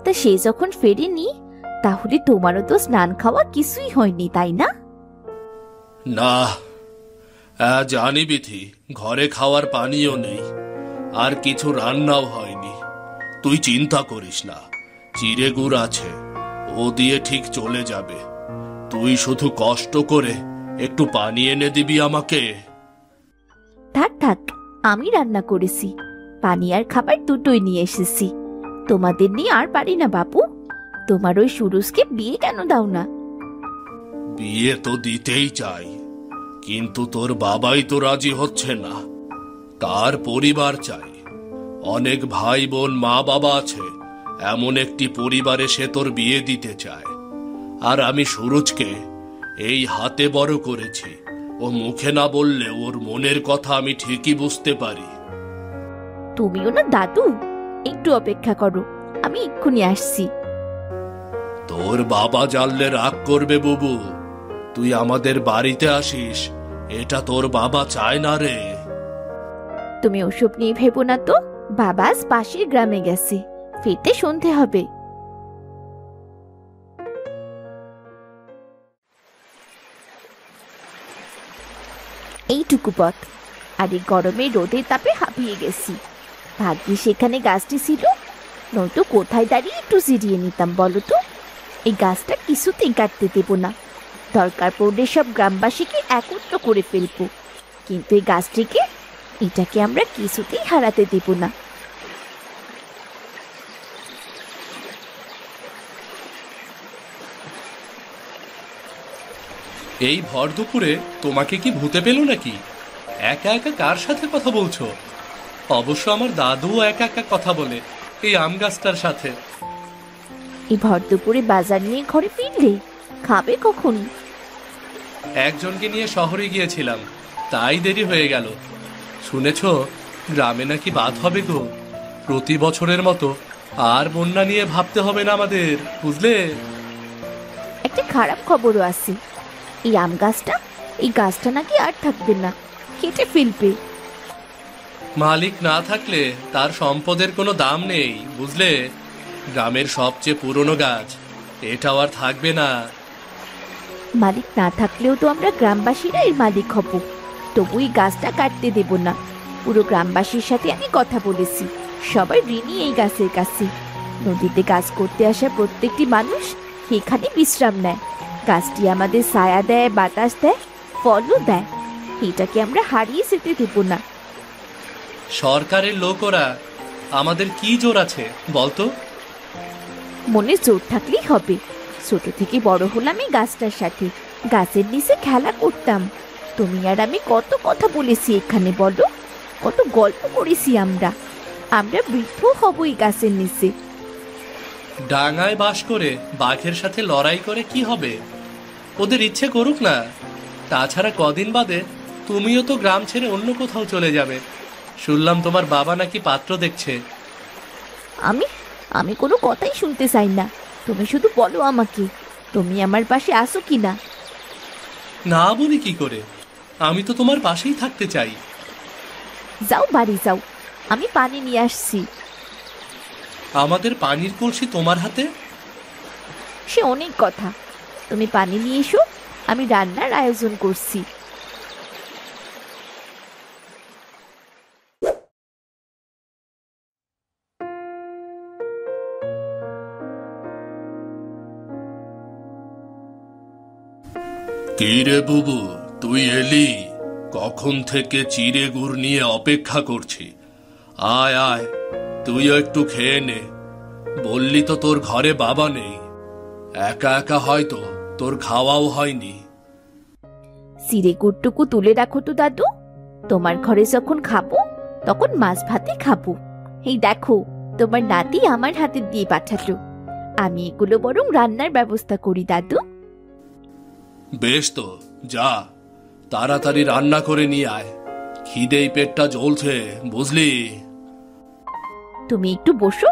তা সে যখন ফেরেনি, তাহলে তোমারও তো স্নান খাওয়া কিছুই হয়নি, তাই না? না, জানি বিথি, ঘরে খাওয়ার পানিও নেই, আর কিছু রান্নাও হয়নি। তুই চিন্তা করিস না, চিড়ে গুড় আছে, ও দিয়ে ঠিক চলে যাবে। তুই শুধু কষ্ট করে একটু পানি এনে দিবি আমাকে। থাক থাক, আমি রান্না করেছি, পানি আর খাবার দুটোই নিয়ে এসেছি। তোমাদের নিয়ে আর পারি না বাপু। তোমার ওই সুরজকে বিয়ে কেন দাও না? বিয়ে তো দিতেই চাই, কিন্তু তোর বাবাই তো রাজি হচ্ছে না। তার পরিবার চাই, অনেক ভাই বোন মা বাবা আছে, এমন একটি পরিবারে সে তোর বিয়ে দিতে চায়। আর আমি সুরজকে এই হাতে বড় করেছি, ও মুখে না বললে ওর মনের কথা আমি ঠিকই বুঝতে পারি। তুমিও না দাদু, একটু অপেক্ষা করো, আমি এক্ষুনি আসছি। তোর বাবা জানলে রাগ করবে বুবু। তুই আমাদের বাড়িতে আসিস, এটা তোর বাবা চায় না রে। তুমি ওসব নিয়ে ভেবো না তো। বাবা আজ পাশের গ্রামে গেছে, ফিরতে সন্ধে হবে। এইটুকু পথ, আর এই গরমে রোদের তাপে হাঁপিয়ে গেছি। ভাগ্যে সেখানে গাছটি ছিল, নয়তো কোথায় দাঁড়িয়ে একটু জিরিয়ে নিতাম বলো তো। এই গাছটা কিছুতেই কাটতে দেব না, দরকার পড়লে সব গ্রামবাসীকে একত্র করে ফেলবো। কিন্তু এই গাছটিকে, এটাকে আমরা কিছুতেই হারাতে দেব না। এই ভর দুপুরে তোমাকে কি ভূতে পেল নাকি? একা একা কার সাথে কথা বলছো? অবশ্য আমার দাদুও একা একা কথা বলে, এই আম গাছটার সাথে। এই ভর দুপুরে বাজার নিয়ে ঘরে ফিরলে খাবে কখন? একজনকে নিয়ে শহরে গিয়েছিলাম, তাই দেরি হয়ে গেল। শুনেছ, গ্রামে নাকি বাঁধ হবে গো, প্রতি বছরের মতো। আর বন্যা নিয়ে ভাবতে হবে না আমাদের, বুঝলে? একটা খারাপ খবরও আছে। এই আম গাছটা, এই গাছটা নাকি আর থাকবে না, কেটে ফেলবে। মালিক না থাকলে তার সম্পদের কোনো দাম নেই, বুঝলে? গ্রামের সবচেয়ে পুরনো গাছ, এটাও আর থাকবে না। মালিক না থাকলেও তো আমরা গ্রামবাসীরা এর মালিক হব। তবু এই গাছটা কাটতে দেব না। পুরো গ্রামবাসীর সাথে আমি কথা বলেছি, সবাই ঋণী এই গাছের কাছে। নদীতে কাজ করতে আসা প্রত্যেকটি মানুষ এখানে বিশ্রাম নেয়। গাছটি আমাদের ছায়া দেয়, বাতাস দেয়, ফলও দেয়। এটাকে আমরা হারিয়ে যেতে দেব না। সরকারের লোক ওরা, আমাদের কি জোর আছে বলতো? মনে জোর থাকলেই হবে। ছোট থেকে বড় হলাম এই গাছটার সাথে, গাছের নিচে খেলা করতাম। তুমি আর আমি কত কথা বলেছি এখানে বলো, কত গল্প করেছি আমরা। আমরা বৃদ্ধ হব এই গাছের নিচে। ডাঙায় বাস করে বাঘের সাথে লড়াই করে কি হবে? ওদের ইচ্ছে করুক না। তাছাড়া কদিন বাদে তুমিও তো গ্রাম ছেড়ে অন্য কোথাও চলে যাবে। শুনলাম তোমার বাবা নাকি পাত্র দেখছে। আমি আমি কোনো কথাই শুনতে চাই না। তুমি শুধু বলো আমাকে, তুমি আমার পাশে আসো কি না। না বলি কি করে? আমি তো তোমার পাশেই থাকতে চাই। যাও বাড়ি যাও, আমি পানি নিয়ে আসছি। আমাদের পানির কলসি তোমার হাতে? সে অনেক কথা, তুমি পানি নিয়ে এসো, আমি রান্নার আয়োজন করছি। কি রে বুবু, তুই এলি? কখন থেকে চিড়ে গুড় নিয়ে অপেক্ষা করছি। আয় আয়, তুইও একটু খেয়ে নে। বললি তো তোর ঘরে বাবা নেই, একা একা হয়তো তোর খাওয়াও হয়নি। চিড়ে গুড়টুকু তুলে রাখো তো দাদু, তোমার ঘরে যখন খাবো তখন মাছ ভাতে খাবো। এই দেখো, তোমার নাতি আমার হাতে দিয়ে পাঠালো। আমি এগুলো বরং রান্নার ব্যবস্থা করি দাদু। বেশ তো, যা তাড়াতাড়ি রান্না করে নিয়ে আয়। খিদেই পেটটা জ্বলছে, বুঝলি? তুমি একটু বসো,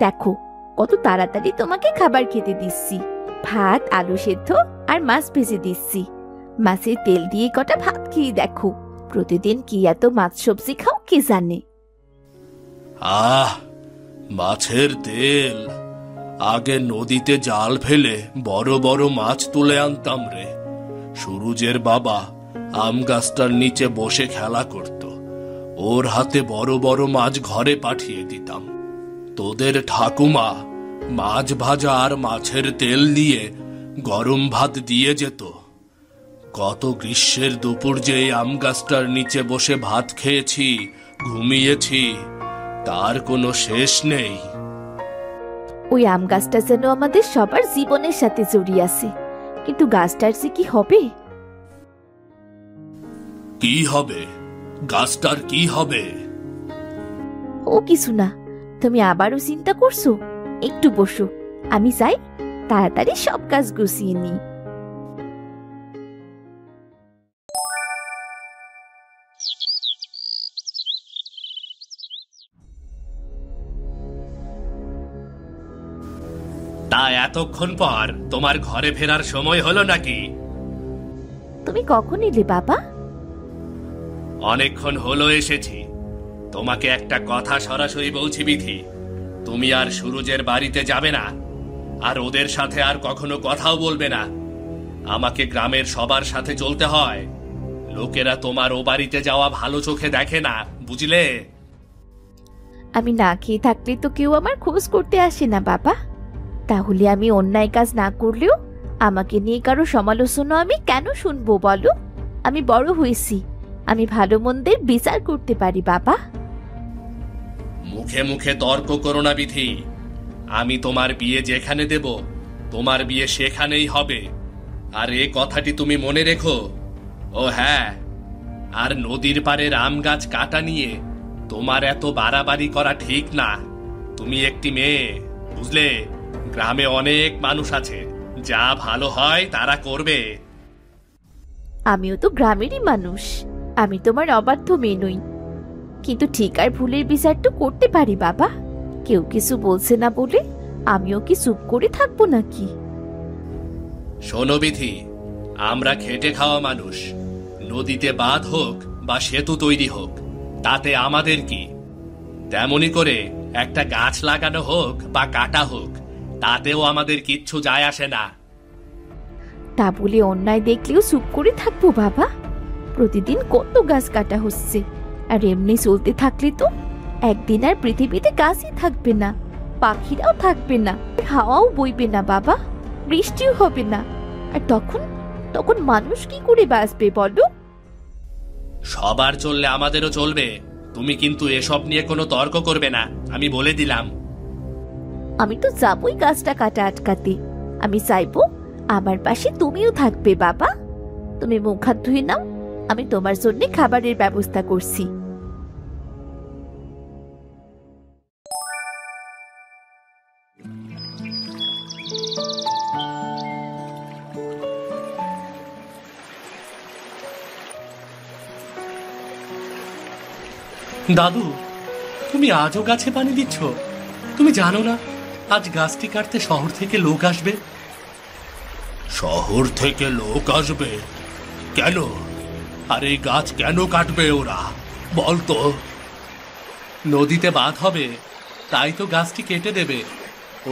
দেখো কত তাড়াতাড়ি তোমাকে খাবার খেতে দিচ্ছি। ভাত, আলু সেদ্ধ আর মাছ ভেজে দিচ্ছি। মাছের তেল দিয়ে কটা ভাত খেয়ে দেখো। প্রতিদিন কি এত মাছ সবজি খাও কে জানে। আহ, মাছের তেল! আগে নদীতে জাল ফেলে বড় বড় মাছ তুলে আনতাম রে। সুরুজের বাবা আম গাছটার নিচে বসে খেলা করত, ওর হাতে বড় বড় মাছ ঘরে পাঠিয়ে দিতাম। তোদের ঠাকুমা মাছ ভাজা আর মাছের তেল দিয়ে গরম ভাত দিয়ে যেত। কত গ্রীষ্মের দুপুর যে এই আম গাছটার নিচে বসে ভাত খেয়েছি, ঘুমিয়েছি, তার কোনো শেষ নেই। ওই আম গাছটা যেন আমাদের সবার জীবনের সাথে জড়িয়ে আছে, কিন্তু গাছটার যে কি হবে? কি হবে? গাছটার কি হবে? ও কিছু না, তুমি আবারও চিন্তা করছো। একটু বসো, আমি যাই, তাড়াতাড়ি সব কাজ গুছিয়ে নিই। তা এতক্ষণ পর তোমার ঘরে ফেরার সময় হলো নাকি? তুমি কখন এলে বাবা? অনেকক্ষণ হলো এসেছি। তোমাকে একটা কথা সরাসরি বলছি বিধি, তুমি আর সুরুজের বাড়িতে যাবে না, আর ওদের সাথে আর কখনো কথাও বলবে না। আমাকে গ্রামের সবার সাথে চলতে হয়। লোকেরা তোমার ও বাড়িতে যাওয়া ভালো চোখে দেখে না, বুঝলে? আমি না খেয়ে থাকলে তো কেউ আমার খোঁজ করতে আসে না বাবা। তাহলে আমি অন্যায় কাজ না করলেও আমাকে নিয়ে কারো সমালোচনা আমি কেন শুনবো বলো? আমি বড় হয়েছি, আমি ভালো মন্দের বিচার করতে পারি বাবা। মুখে মুখে তর্ক করো না বিধি। আমি তোমার বিয়ে যেখানে দেব, তোমার বিয়ে সেখানেই হবে। আর এ কথাটি তুমি মনে রেখো। ও হ্যাঁ, আর নদীর পাড়ের আম গাছ কাটা নিয়ে তোমার এত বাড়াবাড়ি করা ঠিক না। তুমি একটি মেয়ে, বুঝলে? গ্রামে অনেক মানুষ আছে, যা ভালো হয় তারা করবে। আমিও তো গ্রামেরই মানুষ, আমি তোমার অবাধ্য মেয়ে নই। কিন্তু ঠিক আর ভুলের বিচার তো করতে পারি বাবা। কেউ কিছু বলছে না বলে আমিও কি চুপ করে থাকবো নাকি? শোনো বিধি, আমরা খেটে খাওয়া মানুষ। নদীতে বাঁধ হোক বা সেতু তৈরি হোক, তাতে আমাদের কি? তেমনি করে একটা গাছ লাগানো হোক বা কাটা হোক, তাতেও আমাদের কিচ্ছু যায় আসে না। তা বলে অন্যায় দেখলেও চুপ করে থাকবো বাবা? প্রতিদিন কত গাছ কাটা হচ্ছে, আর এমনি চলতে থাকলে তো একদিন আর পৃথিবীতে গাছই থাকবে না, পাখিরাও থাকবে না, হাওয়াও বইবে না বাবা, বৃষ্টিও হবে না। আর তখন তখন মানুষ কি করে বাঁচবে বলো? সবার চললে আমাদেরও চলবে। তুমি কিন্তু এসব নিয়ে কোনো তর্ক করবে না, আমি বলে দিলাম। আমি তো যাবই গাছটা কাটা আটকাতে। আমি চাইবো আমার পাশে তুমিও থাকবে বাবা। তুমি মুখ হাত ধুয়ে নাও, আমি তোমার জন্য খাবারের ব্যবস্থা করছি। দাদু, তুমি আজও গাছে পানি দিচ্ছ? তুমি জানো না আজ গাছটি কাটতে শহর থেকে লোক আসবে? শহর থেকে লোক আসবে কেন? আর এই গাছ কেন কাটবে ওরা, বলতো? নদীতে বাঁধ হবে, তাই তো গাছটি কেটে দেবে।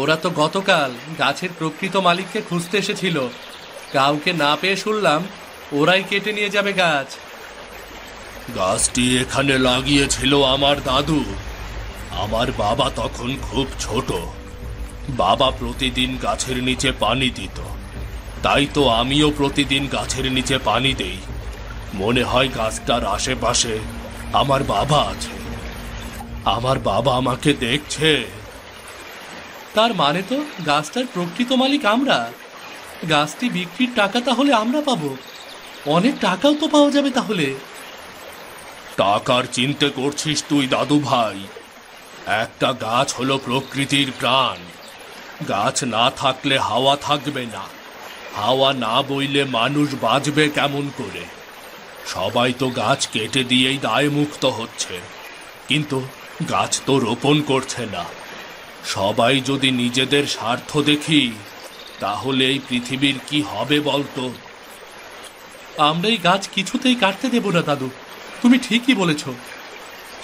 ওরা তো গতকাল গাছের প্রকৃত মালিককে খুঁজতে এসেছিল, কাউকে না পেয়ে শুনলাম ওরাই কেটে নিয়ে যাবে গাছ। গাছটি এখানে লাগিয়েছিল আমার দাদু। আমার বাবা তখন খুব ছোট। বাবা প্রতিদিন গাছের নিচে পানি দিত, তাই তো আমিও প্রতিদিন গাছের নিচে পানি দেই। মনে হয় গাছটার আশেপাশে আমার বাবা আছে। আমার বাবা আমাকে দেখছে। তার মানে তো গাছটার প্রকৃত মালিক আমরা। গাছটি বিক্রির টাকা তাহলে আমরা পাবো, অনেক টাকাও তো পাওয়া যাবে তাহলে। টাকার চিন্তা করছিস তুই দাদু ভাই? একটা গাছ হলো প্রকৃতির প্রাণ। গাছ না থাকলে হাওয়া থাকবে না, হাওয়া না বইলে মানুষ বাঁচবে কেমন করে? সবাই তো গাছ কেটে দিয়েই দায়মুক্ত হচ্ছে, কিন্তু গাছ তো রোপণ করছে না। সবাই যদি নিজেদের স্বার্থ দেখি, তাহলে এই পৃথিবীর কি হবে বলতো? আমরা এই গাছ কিছুতেই কাটতে দেব না দাদু, তুমি ঠিকই বলেছ।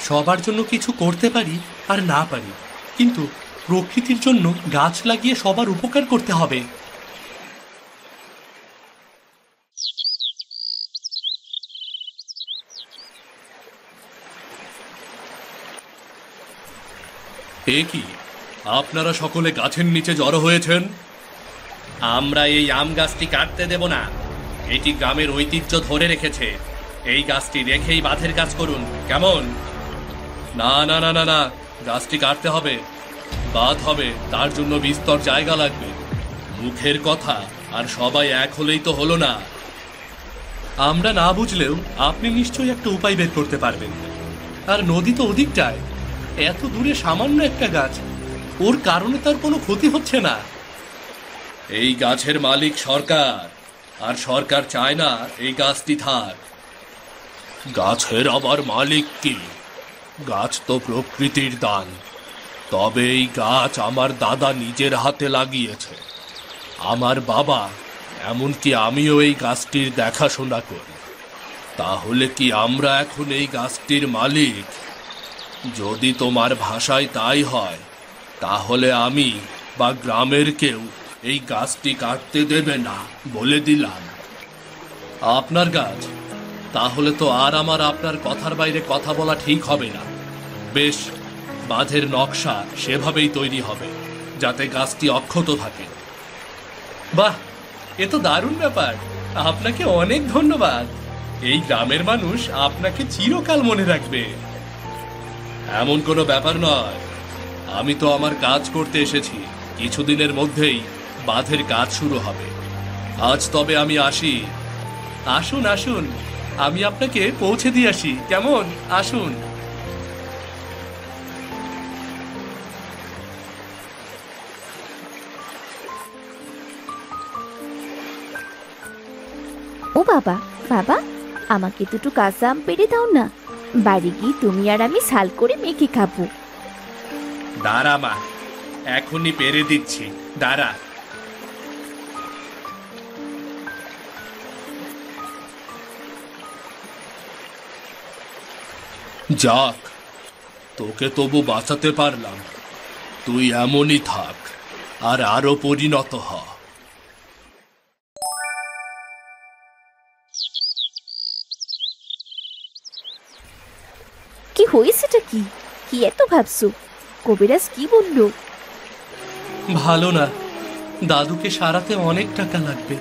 সবার জন্য কিছু করতে পারি আর না পারি, কিন্তু প্রকৃতির জন্য গাছ লাগিয়ে সবার উপকার করতে হবে। এ কি, আপনারা সকলে গাছের নিচে জড়ো হয়েছেন? আমরা এই আম গাছটি কাটতে দেব না। এটি গ্রামের ঐতিহ্য ধরে রেখেছে। এই গাছটি রেখেই বাঁধের কাজ করুন, কেমন? না না না না না, গাছটি কাটতে হবে। বাঁধ হবে, তার জন্য বিস্তর জায়গা লাগবে। মুখের কথা আর সবাই এক হলেই তো হলো না। আমরা না বুঝলেও আপনি নিশ্চয়ই একটা উপায় বের করতে পারবেন। আর নদী তো ওদিকটায়, এত দূরে সামান্য একটা গাছ, ওর কারণে তার কোনো ক্ষতি হচ্ছে না। এই গাছের মালিক সরকার, আর সরকার চায় না এই গাছটি থাক। গাছের আবার মালিক কি? গাছ তো প্রকৃতির দান। তবে এই গাছ আমার দাদা নিজের হাতে লাগিয়েছে, আমার বাবা, এমনকি আমিও এই গাছটির দেখাশোনা করি। তাহলে কি আমরা এখন এই গাছটির মালিক? যদি তোমার ভাষায় তাই হয়, তাহলে আমি বা গ্রামের কেউ এই গাছটি কাটতে দেবে না, বলে দিলাম। আপনার গাছ? তাহলে তো আর আমার আপনার কথার বাইরে কথা বলা ঠিক হবে না। বেশ, বাঁধের নকশা সেভাবেই তৈরি হবে, যাতে গাছটি অক্ষত থাকে। বাহ, এ তো দারুণ ব্যাপার। আপনাকে অনেক ধন্যবাদ। এই গ্রামের মানুষ আপনাকে চিরকাল মনে রাখবে। এমন কোনো ব্যাপার নয়, আমি তো আমার কাজ করতে এসেছি। কিছুদিনের মধ্যেই বাঁধের কাজ শুরু হবে। আজ তবে আমি আসি। আসুন আসুন, আমি আপনাকে পৌঁছে দিয়ে আসি, কেমন? আসুন। ও বাবা, বাবা, আমাকে দুটো কাঁচা আম পেড়ে দাও না। বাড়ি গিয়ে তুমি আর আমি ঝাল করে মেখে খাবো। দাঁড়া মা, এখনই পেরে দিচ্ছি, দাঁড়া। যাক, তোকে তবু বাঁচাতে পারলাম। তুই এমনই থাক, আর আরো পরিণত হ। কি হয়েছেটা কি? কি এত ভাবছো? কবিরাজ কি বললো? ভালো না, দাদুকে সারাতে অনেক টাকা লাগবে।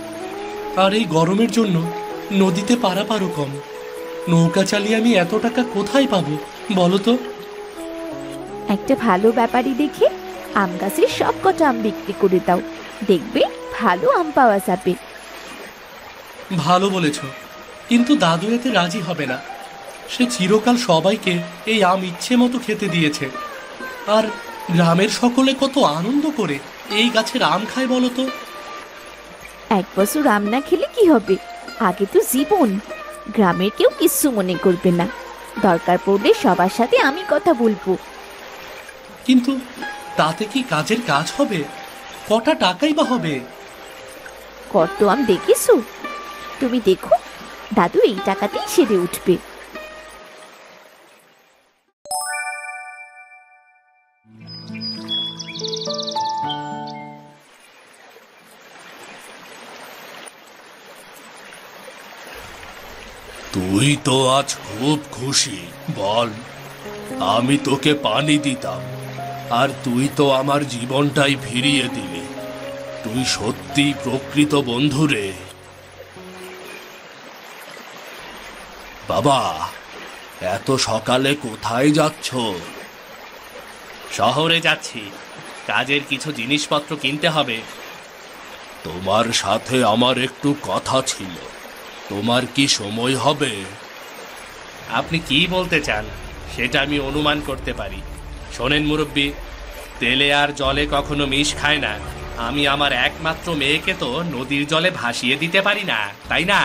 আর এই গরমের জন্য নদীতে পারাপারও কম। নৌকা চালিয়ে আমি এত টাকা কোথায় পাবো বলো তো? একটা ভালো ব্যাপারী দেখে আম গাছের সব কটা আম বিক্রি করে দাও, দেখবে ভালো আম পাওয়া যাবে। ভালো বলেছ, কিন্তু দাদু এতে রাজি হবে না। সে চিরকাল সবাইকে এই আম ইচ্ছে মতো খেতে দিয়েছে, আর গ্রামের সকলে কত আনন্দ করে এই গাছের আম খায় বলো তো। 1 বছর আম না খেলে কি হবে, আগে তো জীবন। গ্রামের কেউ কিচ্ছু মনে করবে না, দরকার পড়লে সবার সাথে আমি কথা বলবো। কিন্তু তাতে কি কাজের কাজ হবে? কটা টাকাই বা হবে? কত আম দেখেছো? তুমি দেখো, দাদু এই টাকাতেই সেরে উঠবে। তুই তো আজ খুব খুশি, বল? আমি তোকে পানি দিতাম, আর তুই তো আমার জীবনটাই ফিরিয়ে দিলি। তুই সত্যি প্রকৃত বন্ধু রে। বাবা, এত সকালে কোথায় যাচ্ছ? শহরে যাচ্ছি, কাজের কিছু জিনিসপত্র কিনতে হবে। তোমার সাথে আমার একটু কথা ছিল, তোমার কি সময় হবে? আপনি কি বলতে চান সেটা আমি অনুমান করতে পারি। শোনেন মুরব্বী, তেলে আর জলে কখনো মিশ খায় না। আমি আমার একমাত্র মেয়েকে তো নদীর জলে ভাসিয়ে দিতে পারি না, তাই না?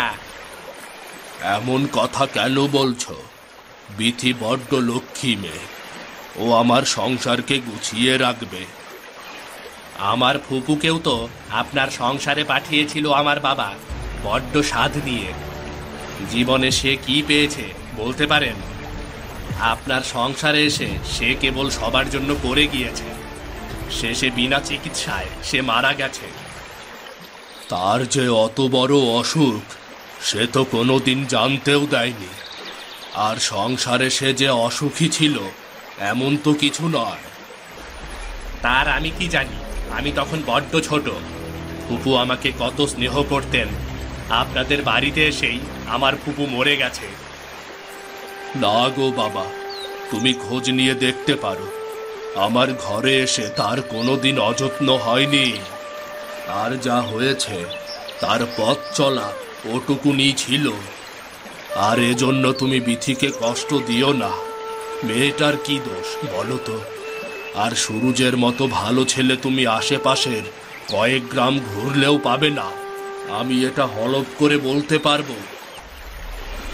এমন কথা কেন বলছো? বিথি বড্ড লক্ষ্মী মেয়ে, ও আমার সংসারকে গুছিয়ে রাখবে। আমার ফুপুকেও তো আপনার সংসারে পাঠিয়েছিল আমার বাবা, বড্ড সাধ নিয়ে। জীবনে সে কি পেয়েছে বলতে পারেন? আপনার সংসারে এসে সে কেবল সবার জন্য করে গিয়েছে, শেষে বিনা চিকিৎসায় সে মারা গেছে। তার যে অত বড় অসুখ সে তো কোনোদিন জানতেও দেয়নি। আর সংসারে সে যে অসুখী ছিল এমন তো কিছু নয়। তার আমি কি জানি, আমি তখন বড্ড ছোট। ফুপু আমাকে কত স্নেহ করতেন। আপনাদের বাড়িতে এসেই আমার ফুপু মরে গেছে। না গো বাবা, তুমি খোঁজ নিয়ে দেখতে পারো। আমার ঘরে এসে তার কোনোদিন অযত্ন হয়নি। আর যা হয়েছে তার পথ চলা ওটুকুনি ছিল। আর এজন্য তুমি বিথিকে কষ্ট দিও না। মেয়েটার কি দোষ বলো তো? আর সুরুজের মতো ভালো ছেলে তুমি আশেপাশের কয়েক গ্রাম ঘুরলেও পাবে না, আমি এটা হলফ করে বলতে পারবো।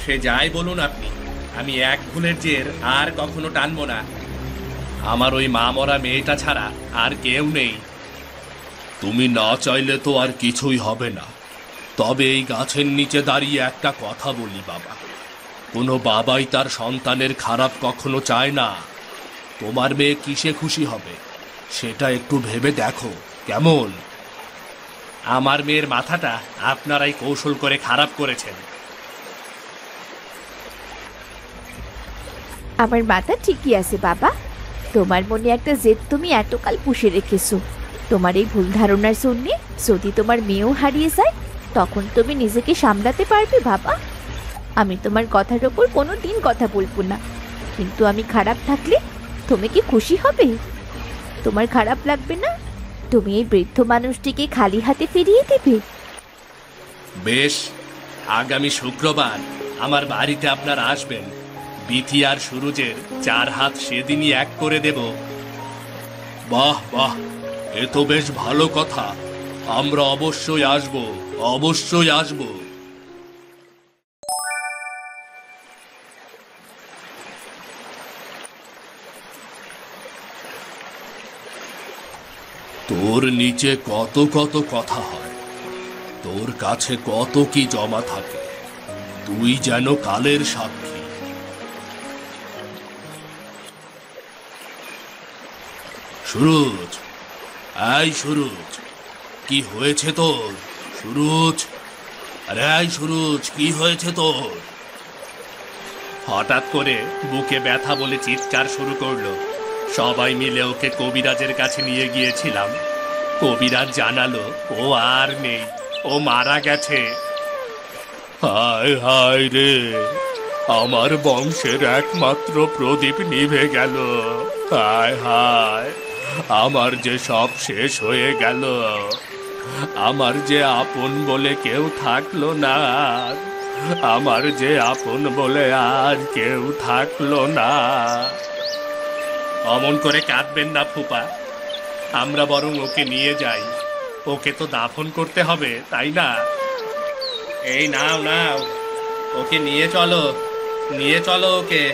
সে যাই বলুন আপনি, আমি এক ভুলের জের আর কখনো টানবো না। আমার ওই মা মরা মেয়েটা ছাড়া আর কেউ নেই। তুমি না চাইলে তো আর কিছুই হবে না। তবে এই গাছের নিচে দাঁড়িয়ে একটা কথা বলি বাবা, কোনো বাবাই তার সন্তানের খারাপ কখনো চায় না। তোমার মেয়ে কিসে খুশি হবে সেটা একটু ভেবে দেখো, কেমন? আমার মেয়ের মাথাটা আপনারাই কৌশল করে খারাপ করেছেন। আমার মাথা ঠিকই আছে বাবা, তোমার মনে একটা জেদ তুমি এতকাল পুষে রেখেছো। তোমার এই ভুল ধারণার জন্য যদি তোমার মেয়েও হারিয়ে যায়, তখন তুমি নিজেকে সামলাতে পারবে বাবা? আমি তোমার কথার ওপর কোনো দিন কথা বলবো না, কিন্তু আমি খারাপ থাকলে তুমি কি খুশি হবে? তোমার খারাপ লাগবে না? তুমি এই বৃদ্ধ মানুষটিকে খালি হাতে ফিরিয়ে দেবে? বেশ, আগামী শুক্রবার আমার বাড়িতে আপনারা আসবেন। বিথি আর সুরুজের 4 হাত সেদিনই এক করে দেব। বাহ বাহ, এ তো বেশ ভালো কথা। আমরা অবশ্যই আসবো, অবশ্যই আসবো। তোর নিচে কত কত কথা হয়, তোর কাছে কত কি জমা থাকে, তুই যেন কালের সাক্ষী। সুরুজ, এই সুরুজ, কি হয়েছে তোর? সুরুজ, আরে এই সুরুজ, কি হয়েছে তোর? হঠাৎ করে বুকে ব্যথা বলে চিৎকার শুরু করলো। সবাই মিলে ওকে কবিরাজের কাছে নিয়ে গিয়েছিলাম। কবিরাজ জানালো ও আর নেই, ও মারা গেছে। হায় হায় রে, আমার বংশের একমাত্র প্রদীপ নিভে গেল। হায় হায়, আমার যে সব শেষ হয়ে গেল, আমার যে আপন বলে কেউ থাকলো না, আমার যে আপন বলে আর কেউ থাকলো না। অমন করে কাঁদবেন না ফুপা, আমরা বরং ওকে নিয়ে যাই, ওকে তো দাফন করতে হবে তাই না? এই নাও নাও, ওকে নিয়ে চলো ওকে।